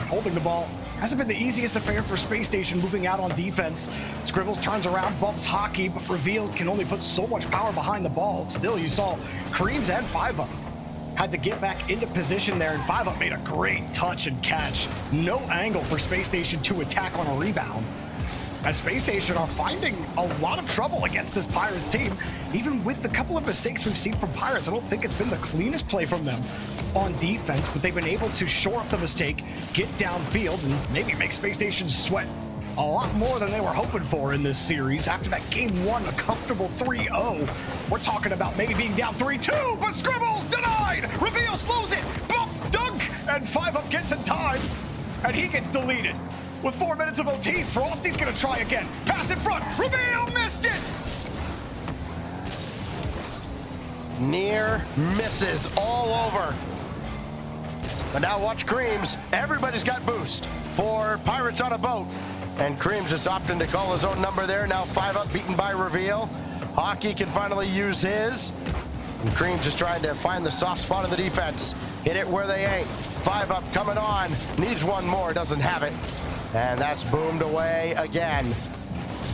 Holding the ball hasn't been the easiest affair for Space Station moving out on defense. Scribbles turns around, bumps Hockey, but Reveal can only put so much power behind the ball. Still, you saw Creams and 5-up had to get back into position there, and 5-up made a great touch and catch. No angle for Space Station to attack on a rebound. As Space Station are finding a lot of trouble against this Pirates team, even with the couple of mistakes we've seen from Pirates. I don't think it's been the cleanest play from them on defense, but they've been able to shore up the mistake, get downfield, and maybe make Space Station sweat a lot more than they were hoping for in this series. After that game 1, a comfortable 3-0, we're talking about maybe being down 3-2, but Scribbles denied! Reveal slows it, bump, dunk, and 5-up gets in time, and he gets deleted. With 4 minutes of OT, Frosty's gonna try again. Pass in front, Reveal missed it! Near misses all over. But now watch Creams. Everybody's got boost for Pirates on a boat. And Creams is opting to call his own number there. Now 5-up beaten by Reveal. Hockey can finally use his. And Creams is trying to find the soft spot of the defense. Hit it where they ain't. 5-up coming on. Needs one more, doesn't have it. And that's boomed away again.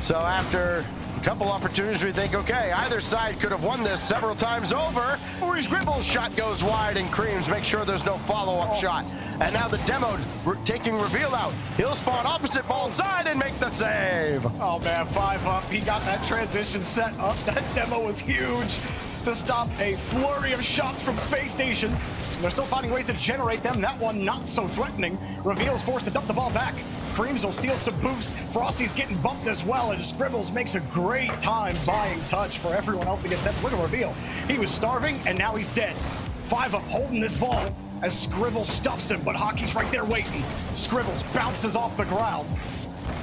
So after a couple opportunities, we think, okay, either side could have won this several times over. Scribbles' shot goes wide, and Creams make sure there's no follow-up shot. And now the demo taking Reveal out. He'll spawn opposite ball side and make the save. Oh man, 5-up, he got that transition set up. That demo was huge to stop a flurry of shots from Space Station. And they're still finding ways to generate them. That one not so threatening. Reveal's forced to dump the ball back. Creams will steal some boost. Frosty's getting bumped as well, and Scribbles makes a great time buying touch for everyone else to get set. Look at Reveal. He was starving, and now he's dead. 5-up holding this ball as Scribbles stuffs him, but Hockey's right there waiting. Scribbles bounces off the ground.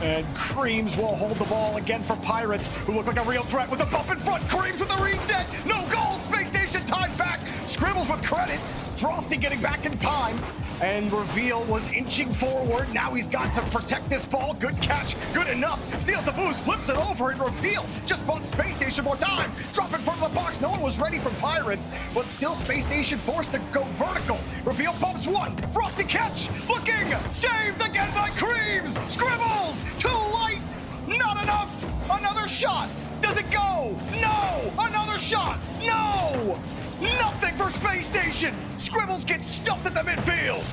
And Creams will hold the ball again for Pirates, who look like a real threat with a bump in front. Creams with a reset. No goal. Space Station time back. Scribbles with credit. Frosty getting back in time. And Reveal was inching forward. Now he's got to protect this ball. Good catch. Good enough. Steals the boost. Flips it over. And Reveal just bought Space Station more time. Drop in front of the box. No one was ready for Pirates. But still Space Station forced to go vertical. Reveal bumps one. Frosty catch. Looking. Saved again by Creams. Scribbles. Too light. Not enough. Another shot. Does it go? No. Another shot. No. Nothing for Space Station. Scribbles gets stuffed at the midfield.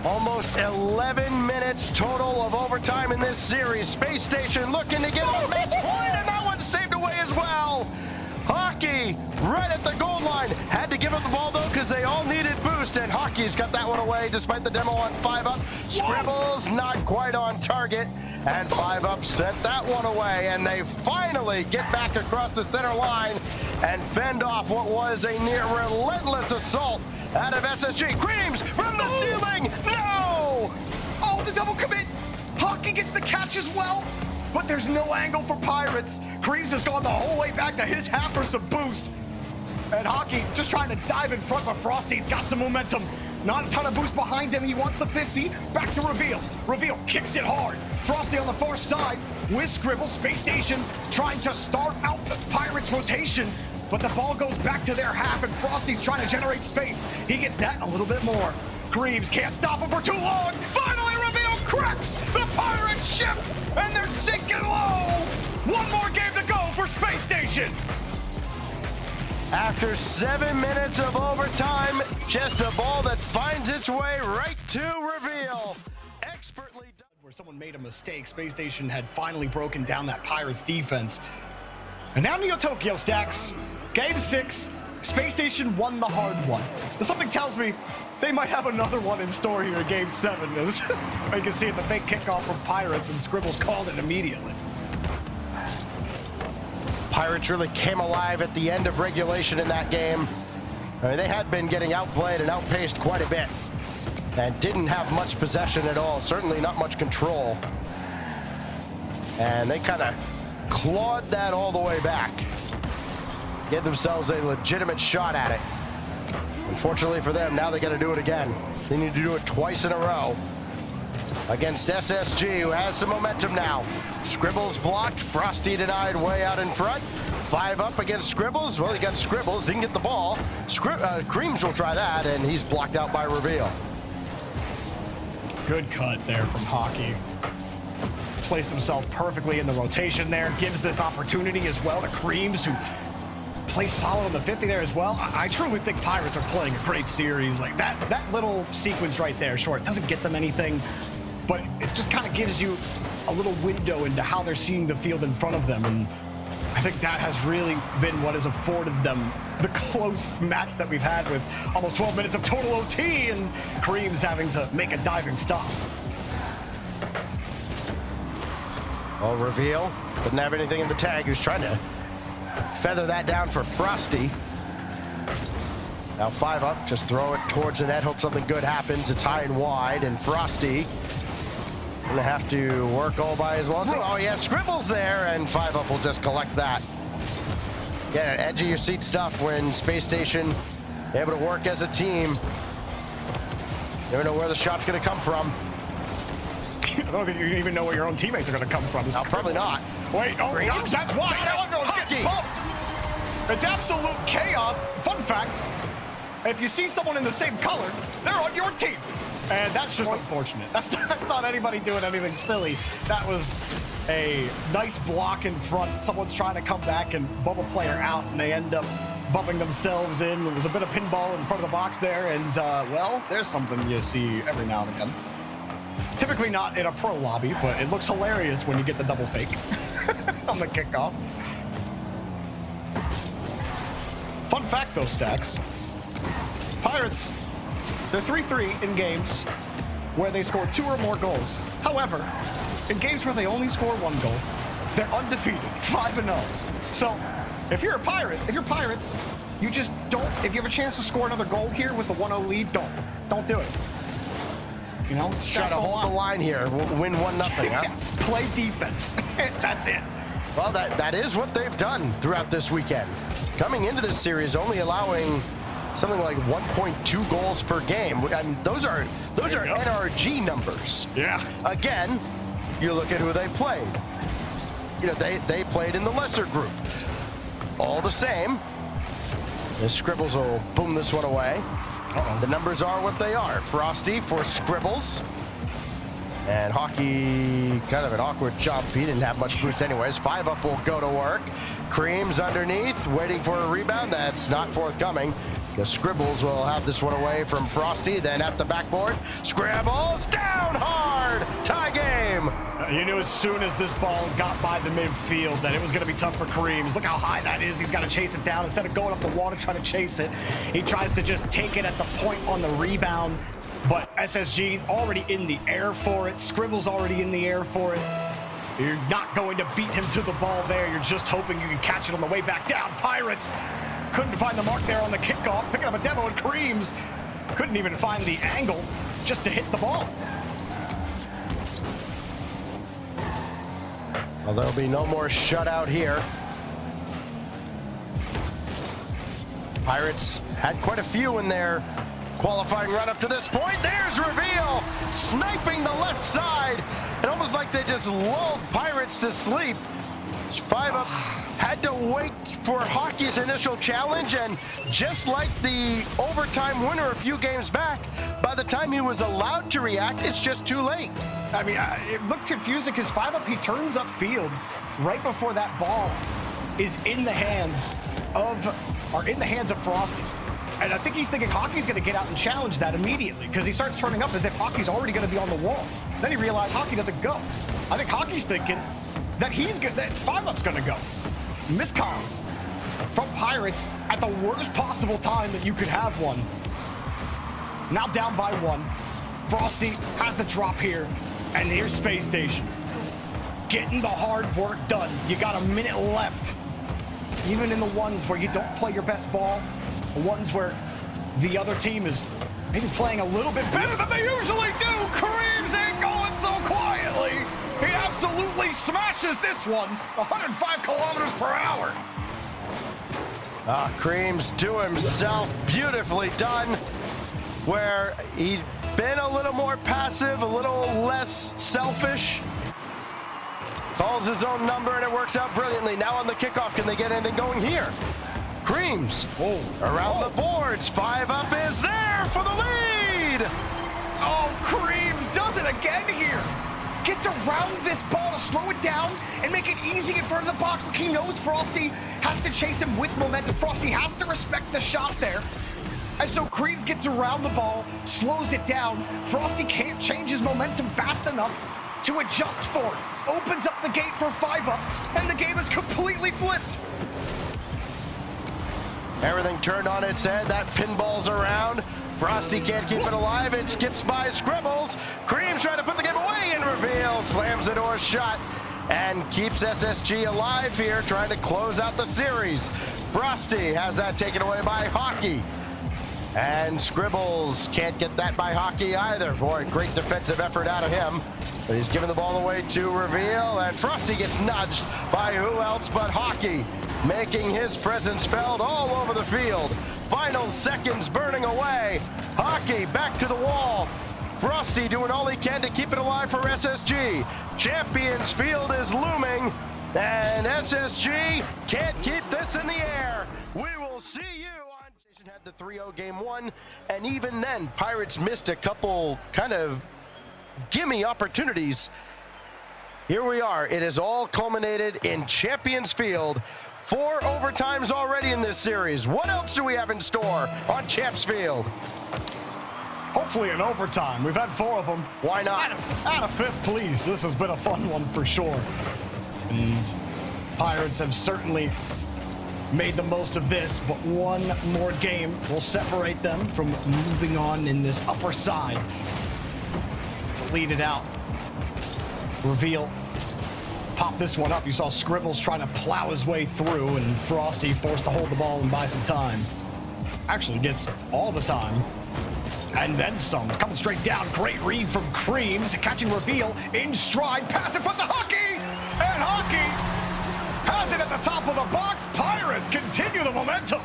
Almost 11 minutes total of overtime in this series. Space Station looking to get a match point, and that one's saved away as well. Hockey right at the goal line. Had to give up the ball, though, because they all needed boost, and Hockey's got that one away despite the demo on 5-up. Scribbles not quite on target, and 5-up sent that one away, and they finally get back across the center line and fend off what was a near relentless assault out of SSG. Creams from the ceiling. No! Oh, the double commit. Hockey gets the catch as well, but there's no angle for Pirates. Creams has gone the whole way back to his half for some boost. And Hockey just trying to dive in front, but Frosty's got some momentum. Not a ton of boost behind him. He wants the 50. Back to Reveal. Reveal kicks it hard. Frosty on the far side with Scribble. Space Station trying to start out the Pirates rotation, but the ball goes back to their half, and Frosty's trying to generate space. He gets that and a little bit more. Creams can't stop him for too long. Finally, Reveal cracks the pirate ship, and they're sinking low. One more game to go for Space Station. After 7 minutes of overtime, just a ball that finds its way right to Reveal. Expertly done. Where someone made a mistake, Space Station had finally broken down that Pirates defense. And now Neo Tokyo stacks. Game 6, Space Station won the hard one. But something tells me they might have another one in store here in Game 7. As you can see at the fake kickoff from Pirates, and Scribbles called it immediately. Pirates really came alive at the end of regulation in that game. I mean, they had been getting outplayed and outpaced quite a bit, and didn't have much possession at all, certainly not much control. And they kind of clawed that all the way back. Gave themselves a legitimate shot at it. Unfortunately for them, now they got to do it again. They need to do it twice in a row against SSG, who has some momentum now. Scribbles blocked, Frosty denied way out in front. 5 up against Scribbles. Well, he got Scribbles, didn't get the ball. Creams will try that, and he's blocked out by Reveal. Good cut there from Hockey. Placed himself perfectly in the rotation there. Gives this opportunity as well to Creams, who plays solid on the 50 there as well. I truly think Pirates are playing a great series. Like that little sequence right there, sure, it doesn't get them anything, but it just kind of gives you a little window into how they're seeing the field in front of them. And I think that has really been what has afforded them the close match that we've had, with almost 12 minutes of total OT and Creams having to make a diving stop. Well, Reveal didn't have anything in the tag. He was trying to feather that down for Frosty. Now 5 up, just throw it towards the net, hope something good happens. It's high and wide, and Frosty gonna have to work all by his lonesome. Oh, yeah, Scribbles there, and 5 up will just collect that. Yeah, edge of your seat stuff when Space Station able to work as a team. Never know where the shot's gonna come from. I don't think you even know where your own teammates are going to come from. No, probably not. Wait, oh, Creams? that's why. Now everyone's getting bumped. It's absolute chaos. Fun fact, if you see someone in the same color, they're on your team. And that's just unfortunate. That's not anybody doing anything silly. That was a nice block in front. Someone's trying to come back and bump a player out, and they end up bumping themselves in. There was a bit of pinball in front of the box there, and, well, there's something you see every now and again. Typically not in a pro lobby, but it looks hilarious when you get the double fake on the kickoff. Fun fact, though, Stacks. Pirates, they're 3-3 in games where they score 2 or more goals. However, in games where they only score 1 goal, they're undefeated, 5-0. So, if you're a Pirate, if you're Pirates, you just don't, if you have a chance to score another goal here with the 1-0 lead, don't do it. You know, Try to hold the line here. Win 1-0, huh? Play defense. That's it. Well, that is what they've done throughout this weekend. Coming into this series, only allowing something like 1.2 goals per game. I mean, those are NRG numbers. Yeah. Again, you look at who they played. You know, they played in the lesser group. All the same, the Scribbles will boom this one away. The numbers are what they are. Frosty for Scribbles. And Hockey, kind of an awkward jump. He didn't have much boost anyways. 5 up will go to work. Creams underneath, waiting for a rebound. That's not forthcoming, because Scribbles will have this one away from Frosty. Then at the backboard, Scribbles down hard. Tie game. You knew as soon as this ball got by the midfield that it was going to be tough for Creams. Look how high that is. He's got to chase it down. Instead of going up the wall to try to chase it, he tries to just take it at the point on the rebound. But SSG already in the air for it. Scribbles already in the air for it. You're not going to beat him to the ball there. You're just hoping you can catch it on the way back down. Pirates couldn't find the mark there on the kickoff. Picking up a demo, and Creams couldn't even find the angle just to hit the ball. Well, there'll be no more shutout here. Pirates had quite a few in their qualifying run up to this point. There's Reveal, sniping the left side. And almost like they just lulled Pirates to sleep. 5-Up had to wait for Hockey's initial challenge, and just like the overtime winner a few games back, by the time he was allowed to react, it's just too late. I mean, it looked confusing because 5-Up, he turns upfield right before that ball is in the hands of Frosty. And I think he's thinking Hockey's going to get out and challenge that immediately because he starts turning up as if Hockey's already going to be on the wall. Then he realized Hockey doesn't go. I think Hockey's thinking that that 5-Up's going to go. Miscom from Pirates at the worst possible time that you could have one. Now down by 1. Frosty has the drop here, and here's Space Station. Getting the hard work done. You got a minute left. Even in the ones where you don't play your best ball, the ones where the other team is maybe playing a little bit better than they usually do, Kareem's ain't going so quietly. He absolutely smashes this one, 105 kilometers per hour. Creams to himself, beautifully done, where he'd been a little more passive, a little less selfish. Calls his own number, and it works out brilliantly. Now on the kickoff, can they get anything going here? Creams around the boards. 5-Up is there for the lead. Oh, Creams does it again here. Gets around this ball to slow it down and make it easy in front of the box. Look, he knows Frosty has to chase him with momentum. Frosty has to respect the shot there. And so Creams gets around the ball, slows it down. Frosty can't change his momentum fast enough to adjust for it. Opens up the gate for 5-Up, and the game is completely flipped. Everything turned on its head. That pinball's around. Frosty can't keep it alive. It skips by Scribbles. Creams trying to put the game away in Reveal. Slams the door shut and keeps SSG alive here, trying to close out the series. Frosty has that taken away by Hockey. And Scribbles can't get that by Hockey either. Boy, great defensive effort out of him. But he's giving the ball away to Reveal, and Frosty gets nudged by who else but Hockey, making his presence felt all over the field. Final seconds burning away. Hockey back to the wall. Frosty doing all he can to keep it alive for SSG. Champions Field is looming, and SSG can't keep this in the air. We will see you on... Had the 3-0 game 1, and even then, Pirates missed a couple kind of gimme opportunities. Here we are. It has all culminated in Champions Field. 4 overtimes already in this series. What else do we have in store on Champs Field? Hopefully an overtime. We've had 4 of them. Why not? Add a 5th, please. This has been a fun one for sure. And Pirates have certainly made the most of this, but one more game will separate them from moving on in this upper side. To lead it out. Reveal. Pop this one up. You saw Scribbles trying to plow his way through, and Frosty forced to hold the ball and buy some time. Actually gets all the time. And then some. Coming straight down. Great read from Creams. Catching Reveal in stride. Pass in front of Hockey. And Hockey has it at the top of the box. Pirates continue the momentum.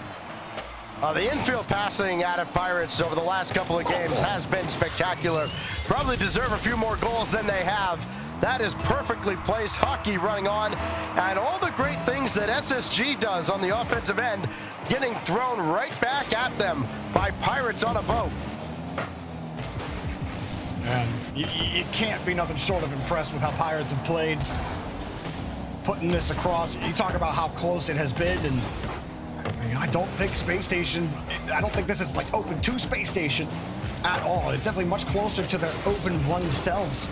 The infield passing out of Pirates over the last couple of games has been spectacular. Probably deserve a few more goals than they have. That is perfectly placed. Hockey running on, and all the great things that SSG does on the offensive end getting thrown right back at them by Pirates on a boat. And you can't be nothing short of impressed with how Pirates have played. Putting this across, you talk about how close it has been, and I don't think Space Station, I don't think this is like open to Space Station at all. It's definitely much closer to their open oneselves.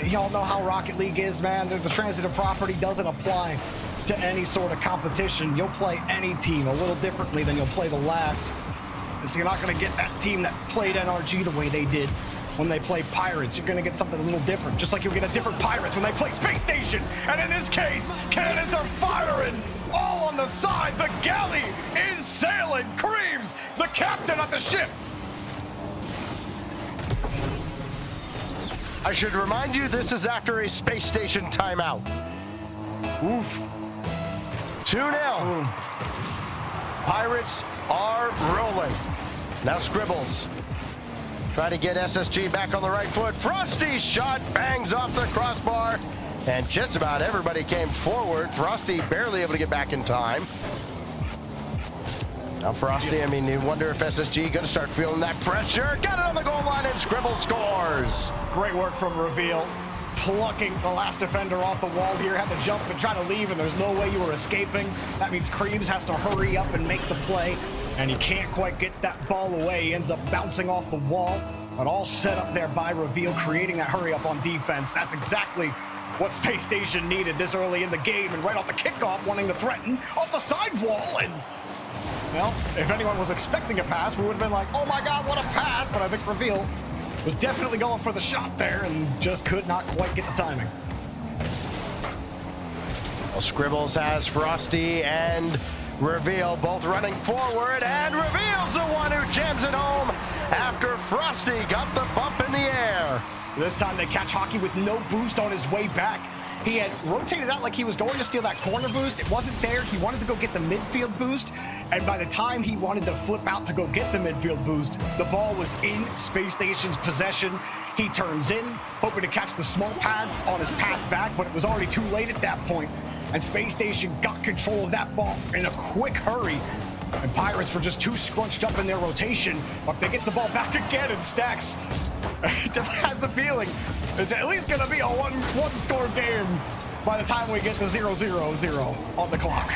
Y'all know how Rocket League is, man. The transitive property doesn't apply to any sort of competition. You'll play any team a little differently than you'll play the last. So you're not going to get that team that played NRG the way they did when they play Pirates. You're going to get something a little different, just like you'll get a different Pirates when they play Space Station. And in this case, cannons are firing all on the side. The galley is sailing. Creams, the captain of the ship. I should remind you, this is after a Space Station timeout. Oof. 2-0. Pirates are rolling. Now Scribbles. Try to get SSG back on the right foot. Frosty's shot bangs off the crossbar. And just about everybody came forward. Frosty barely able to get back in time. Now Frosty, I mean, you wonder if SSG going to start feeling that pressure. Got it on the goal line and Scribbles scores. Great work from Reveal. Plucking the last defender off the wall here. Had to jump and try to leave, and there's no way you were escaping. That means Creams has to hurry up and make the play. And he can't quite get that ball away. He ends up bouncing off the wall. But all set up there by Reveal, creating that hurry up on defense. That's exactly what Space Station needed this early in the game. And right off the kickoff, wanting to threaten off the sidewall. And, well, if anyone was expecting a pass, we would have been like, oh my God, what a pass. But I think Reveal was definitely going for the shot there and just could not quite get the timing. Well, Scribbles has Frosty and Reveal both running forward, and Reveal's the one who jams it home after Frosty got the bump in the air. This time they catch Hockey with no boost on his way back. He had rotated out like he was going to steal that corner boost. It wasn't there. He wanted to go get the midfield boost. And by the time he wanted to flip out to go get the midfield boost, the ball was in Space Station's possession. He turns in, hoping to catch the small pads on his path back, but it was already too late at that point. And Space Station got control of that ball in a quick hurry. And Pirates were just too scrunched up in their rotation, but they get the ball back again, and Stacks has the feeling it's at least going to be a one-score game by the time we get to 0-0-0 on the clock.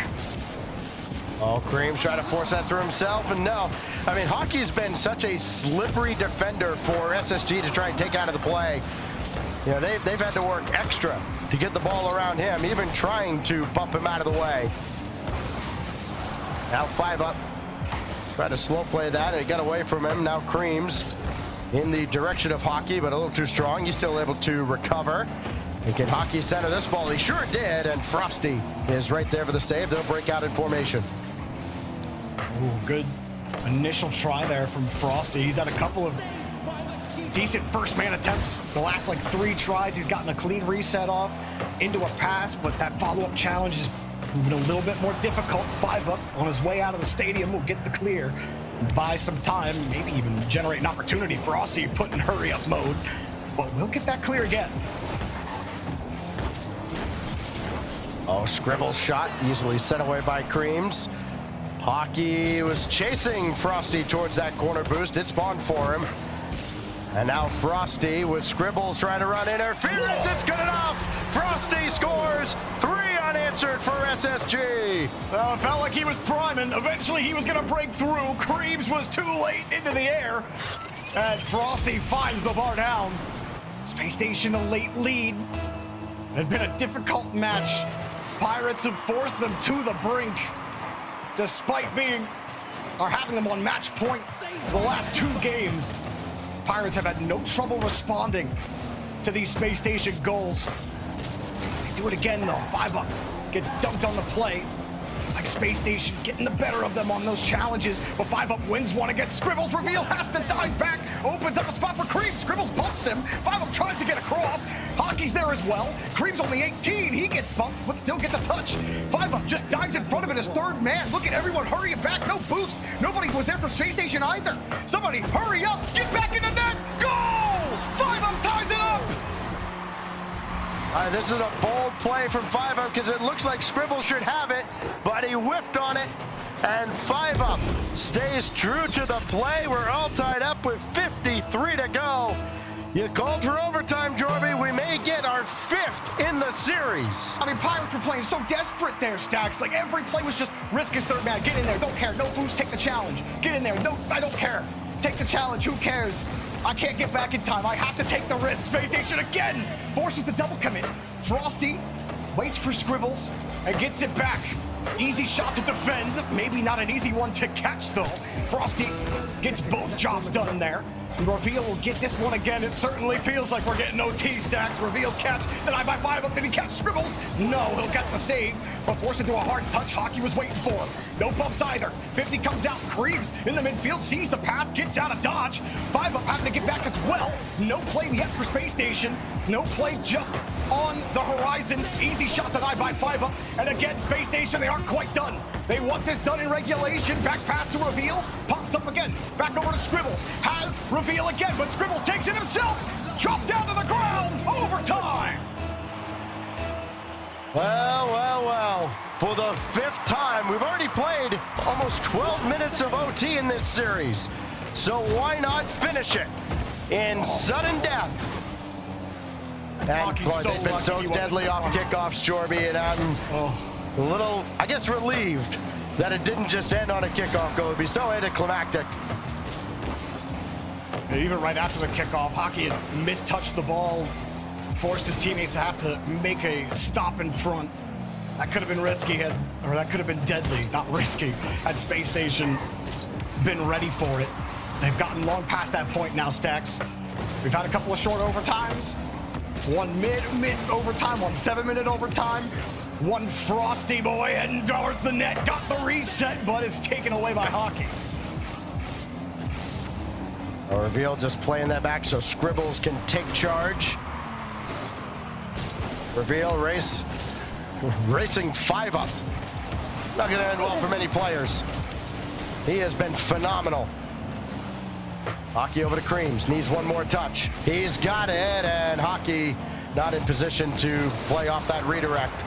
Oh, Creams trying to force that through himself, and no. I mean, Hockey's been such a slippery defender for SSG to try and take out of the play. You know, they've had to work extra to get the ball around him, even trying to bump him out of the way. Now 5 up. Tried to slow play that, and it got away from him. Now Creams in the direction of Hockey, but a little too strong. He's still able to recover. And can Hockey center this ball? He sure did, and Frosty is right there for the save. They'll break out in formation. Ooh, good initial try there from Frosty. He's had a couple of decent first man attempts. The last like 3 tries, he's gotten a clean reset off into a pass, but that follow-up challenge is proving a little bit more difficult. 5 up on his way out of the stadium will get the clear, buy some time, maybe even generate an opportunity for Frosty put in hurry up mode, but we'll get that clear again. Oh, Scribbles shot easily sent away by Creams. Hockey was chasing Frosty towards that corner boost. It spawned for him. And now Frosty with Scribbles trying to run interference. It's good enough. Frosty scores. 3 unanswered for SSG. Well, it felt like he was priming. Eventually he was going to break through. Creams was too late into the air. And Frosty finds the bar down. Space Station a late lead. It had been a difficult match. Pirates have forced them to the brink, despite having them on match point the last 2 games. Pirates have had no trouble responding to these Space Station goals. They do it again though. 5 up, gets dunked on the play. It's like Space Station getting the better of them on those challenges, but 5 up wins one against Scribbles. Reveal has to dive back, opens up a spot for Creams. Scribbles bumps him. 5 up tries to get across. Hockey's there as well. Creams only 18. He gets bumped, but still gets a touch. 5 up just dives in front of it as 3rd man. Look at everyone hurrying back. No boost. Nobody was there from Space Station either. Somebody hurry up. Get back in the net. Go! 5 up ties it up. This is a bold play from 5 up because it looks like Scribbles should have it, but he whiffed on it. And 5 up stays true to the play. We're all tied up with 53 to go. You called for overtime, Jorby. We may get our 5th in the series. I mean, Pirates were playing so desperate there, Stacks. Like, every play was just risk his 3rd man. Get in there. Don't care. No boost. Take the challenge. Get in there. No, I don't care. Take the challenge. Who cares? I can't get back in time. I have to take the risk. Space Station again forces the double commit. Frosty waits for Scribbles and gets it back. Easy shot to defend. Maybe not an easy one to catch, though. Frosty gets both jobs done there. Reveal will get this one again. It certainly feels like we're getting OT, Stacks. Reveal's catch, denied by 5 up. Did he catch Scribbles? No, he'll get the save, but forced into a hard touch Hockey was waiting for. No bumps either. 50 comes out. Creams in the midfield, sees the pass, gets out of dodge. 5 up having to get back as well. No play yet for Space Station. No play just on the horizon. Easy shot denied by 5 up. And again, Space Station, they aren't quite done. They want this done in regulation. Back pass to Reveal. Pops jumps up again. Back over to Scribbles. Has reveal again, but Scribbles takes it himself. Drop down to the ground. Overtime. Well. For the 5th time, we've already played almost 12 minutes of OT in this series. So why not finish it in sudden death? And boy, they've been so deadly off kickoffs, Jorby, and I'm a little, I guess, relieved that it didn't just end on a kickoff goal. It'd be so anticlimactic. And even right after the kickoff, Hockey had mistouched the ball, forced his teammates to have to make a stop in front. That could have been risky, or that could have been deadly, not risky, had Space Station been ready for it. They've gotten long past that point now, Stacks. We've had a couple of short overtimes. One mid overtime, one 7-minute overtime. One Frosty boy heading towards the net, got the reset, but it's taken away by Hockey. A reveal just playing that back so Scribbles can take charge. Reveal racing 5 up. Not going to end well for many players. He has been phenomenal. Hockey over to Creams, needs one more touch. He's got it, and Hockey not in position to play off that redirect.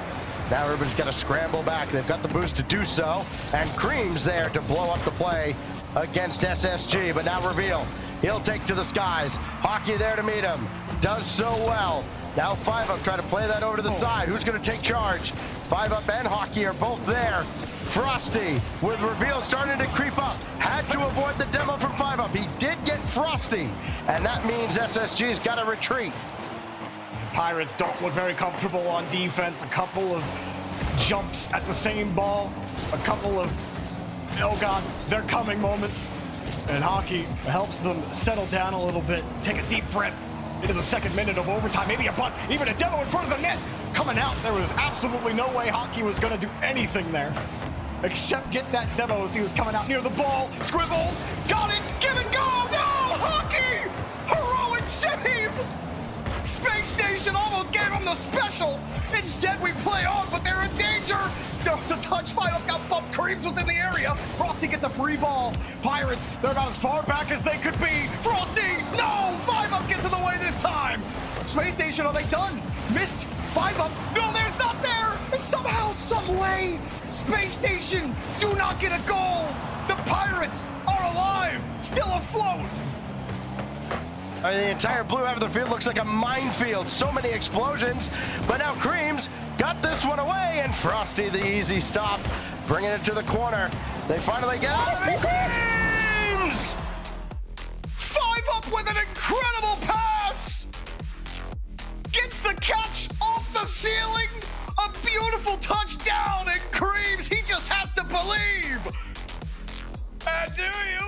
Now everybody's got to scramble back. They've got the boost to do so, and Creams there to blow up the play against SSG, but now Reveal. He'll take to the skies. Hockey there to meet him. Does so well. Now 5 up, try to play that over to the side. Who's going to take charge? 5 up and Hockey are both there. Frosty with Reveal starting to creep up. Had to avoid the demo from 5 up. He did get Frosty, and that means SSG's got to retreat. Pirates don't look very comfortable on defense. A couple of jumps at the same ball. A couple of, oh God, they're coming moments. And Hockey helps them settle down a little bit, take a deep breath into the 2nd minute of overtime. Maybe a bunt, even a demo in front of the net. Coming out, there was absolutely no way Hockey was going to do anything there except get that demo as he was coming out near the ball. Scribbles, got it, give and go. No, Hockey, heroic save. Space Station almost gave him the special. Instead, we play on, but they're in danger. There was a touch, 5 up got bumped. Creams was in the area. Frosty gets a free ball. Pirates, they're about as far back as they could be. Frosty, no, 5 up gets in the way this time. Space Station, are they done? Missed 5 up. No, there's not there. And somehow, some way, Space Station do not get a goal. The Pirates are alive, still afloat. The entire blue half of the field looks like a minefield. So many explosions, but now Creams got this one away, and Frosty the easy stop, bringing it to the corner. They finally get out of it. Creams! 5 up with an incredible pass! Gets the catch off the ceiling! A beautiful touchdown, and Creams, he just has to believe! And do you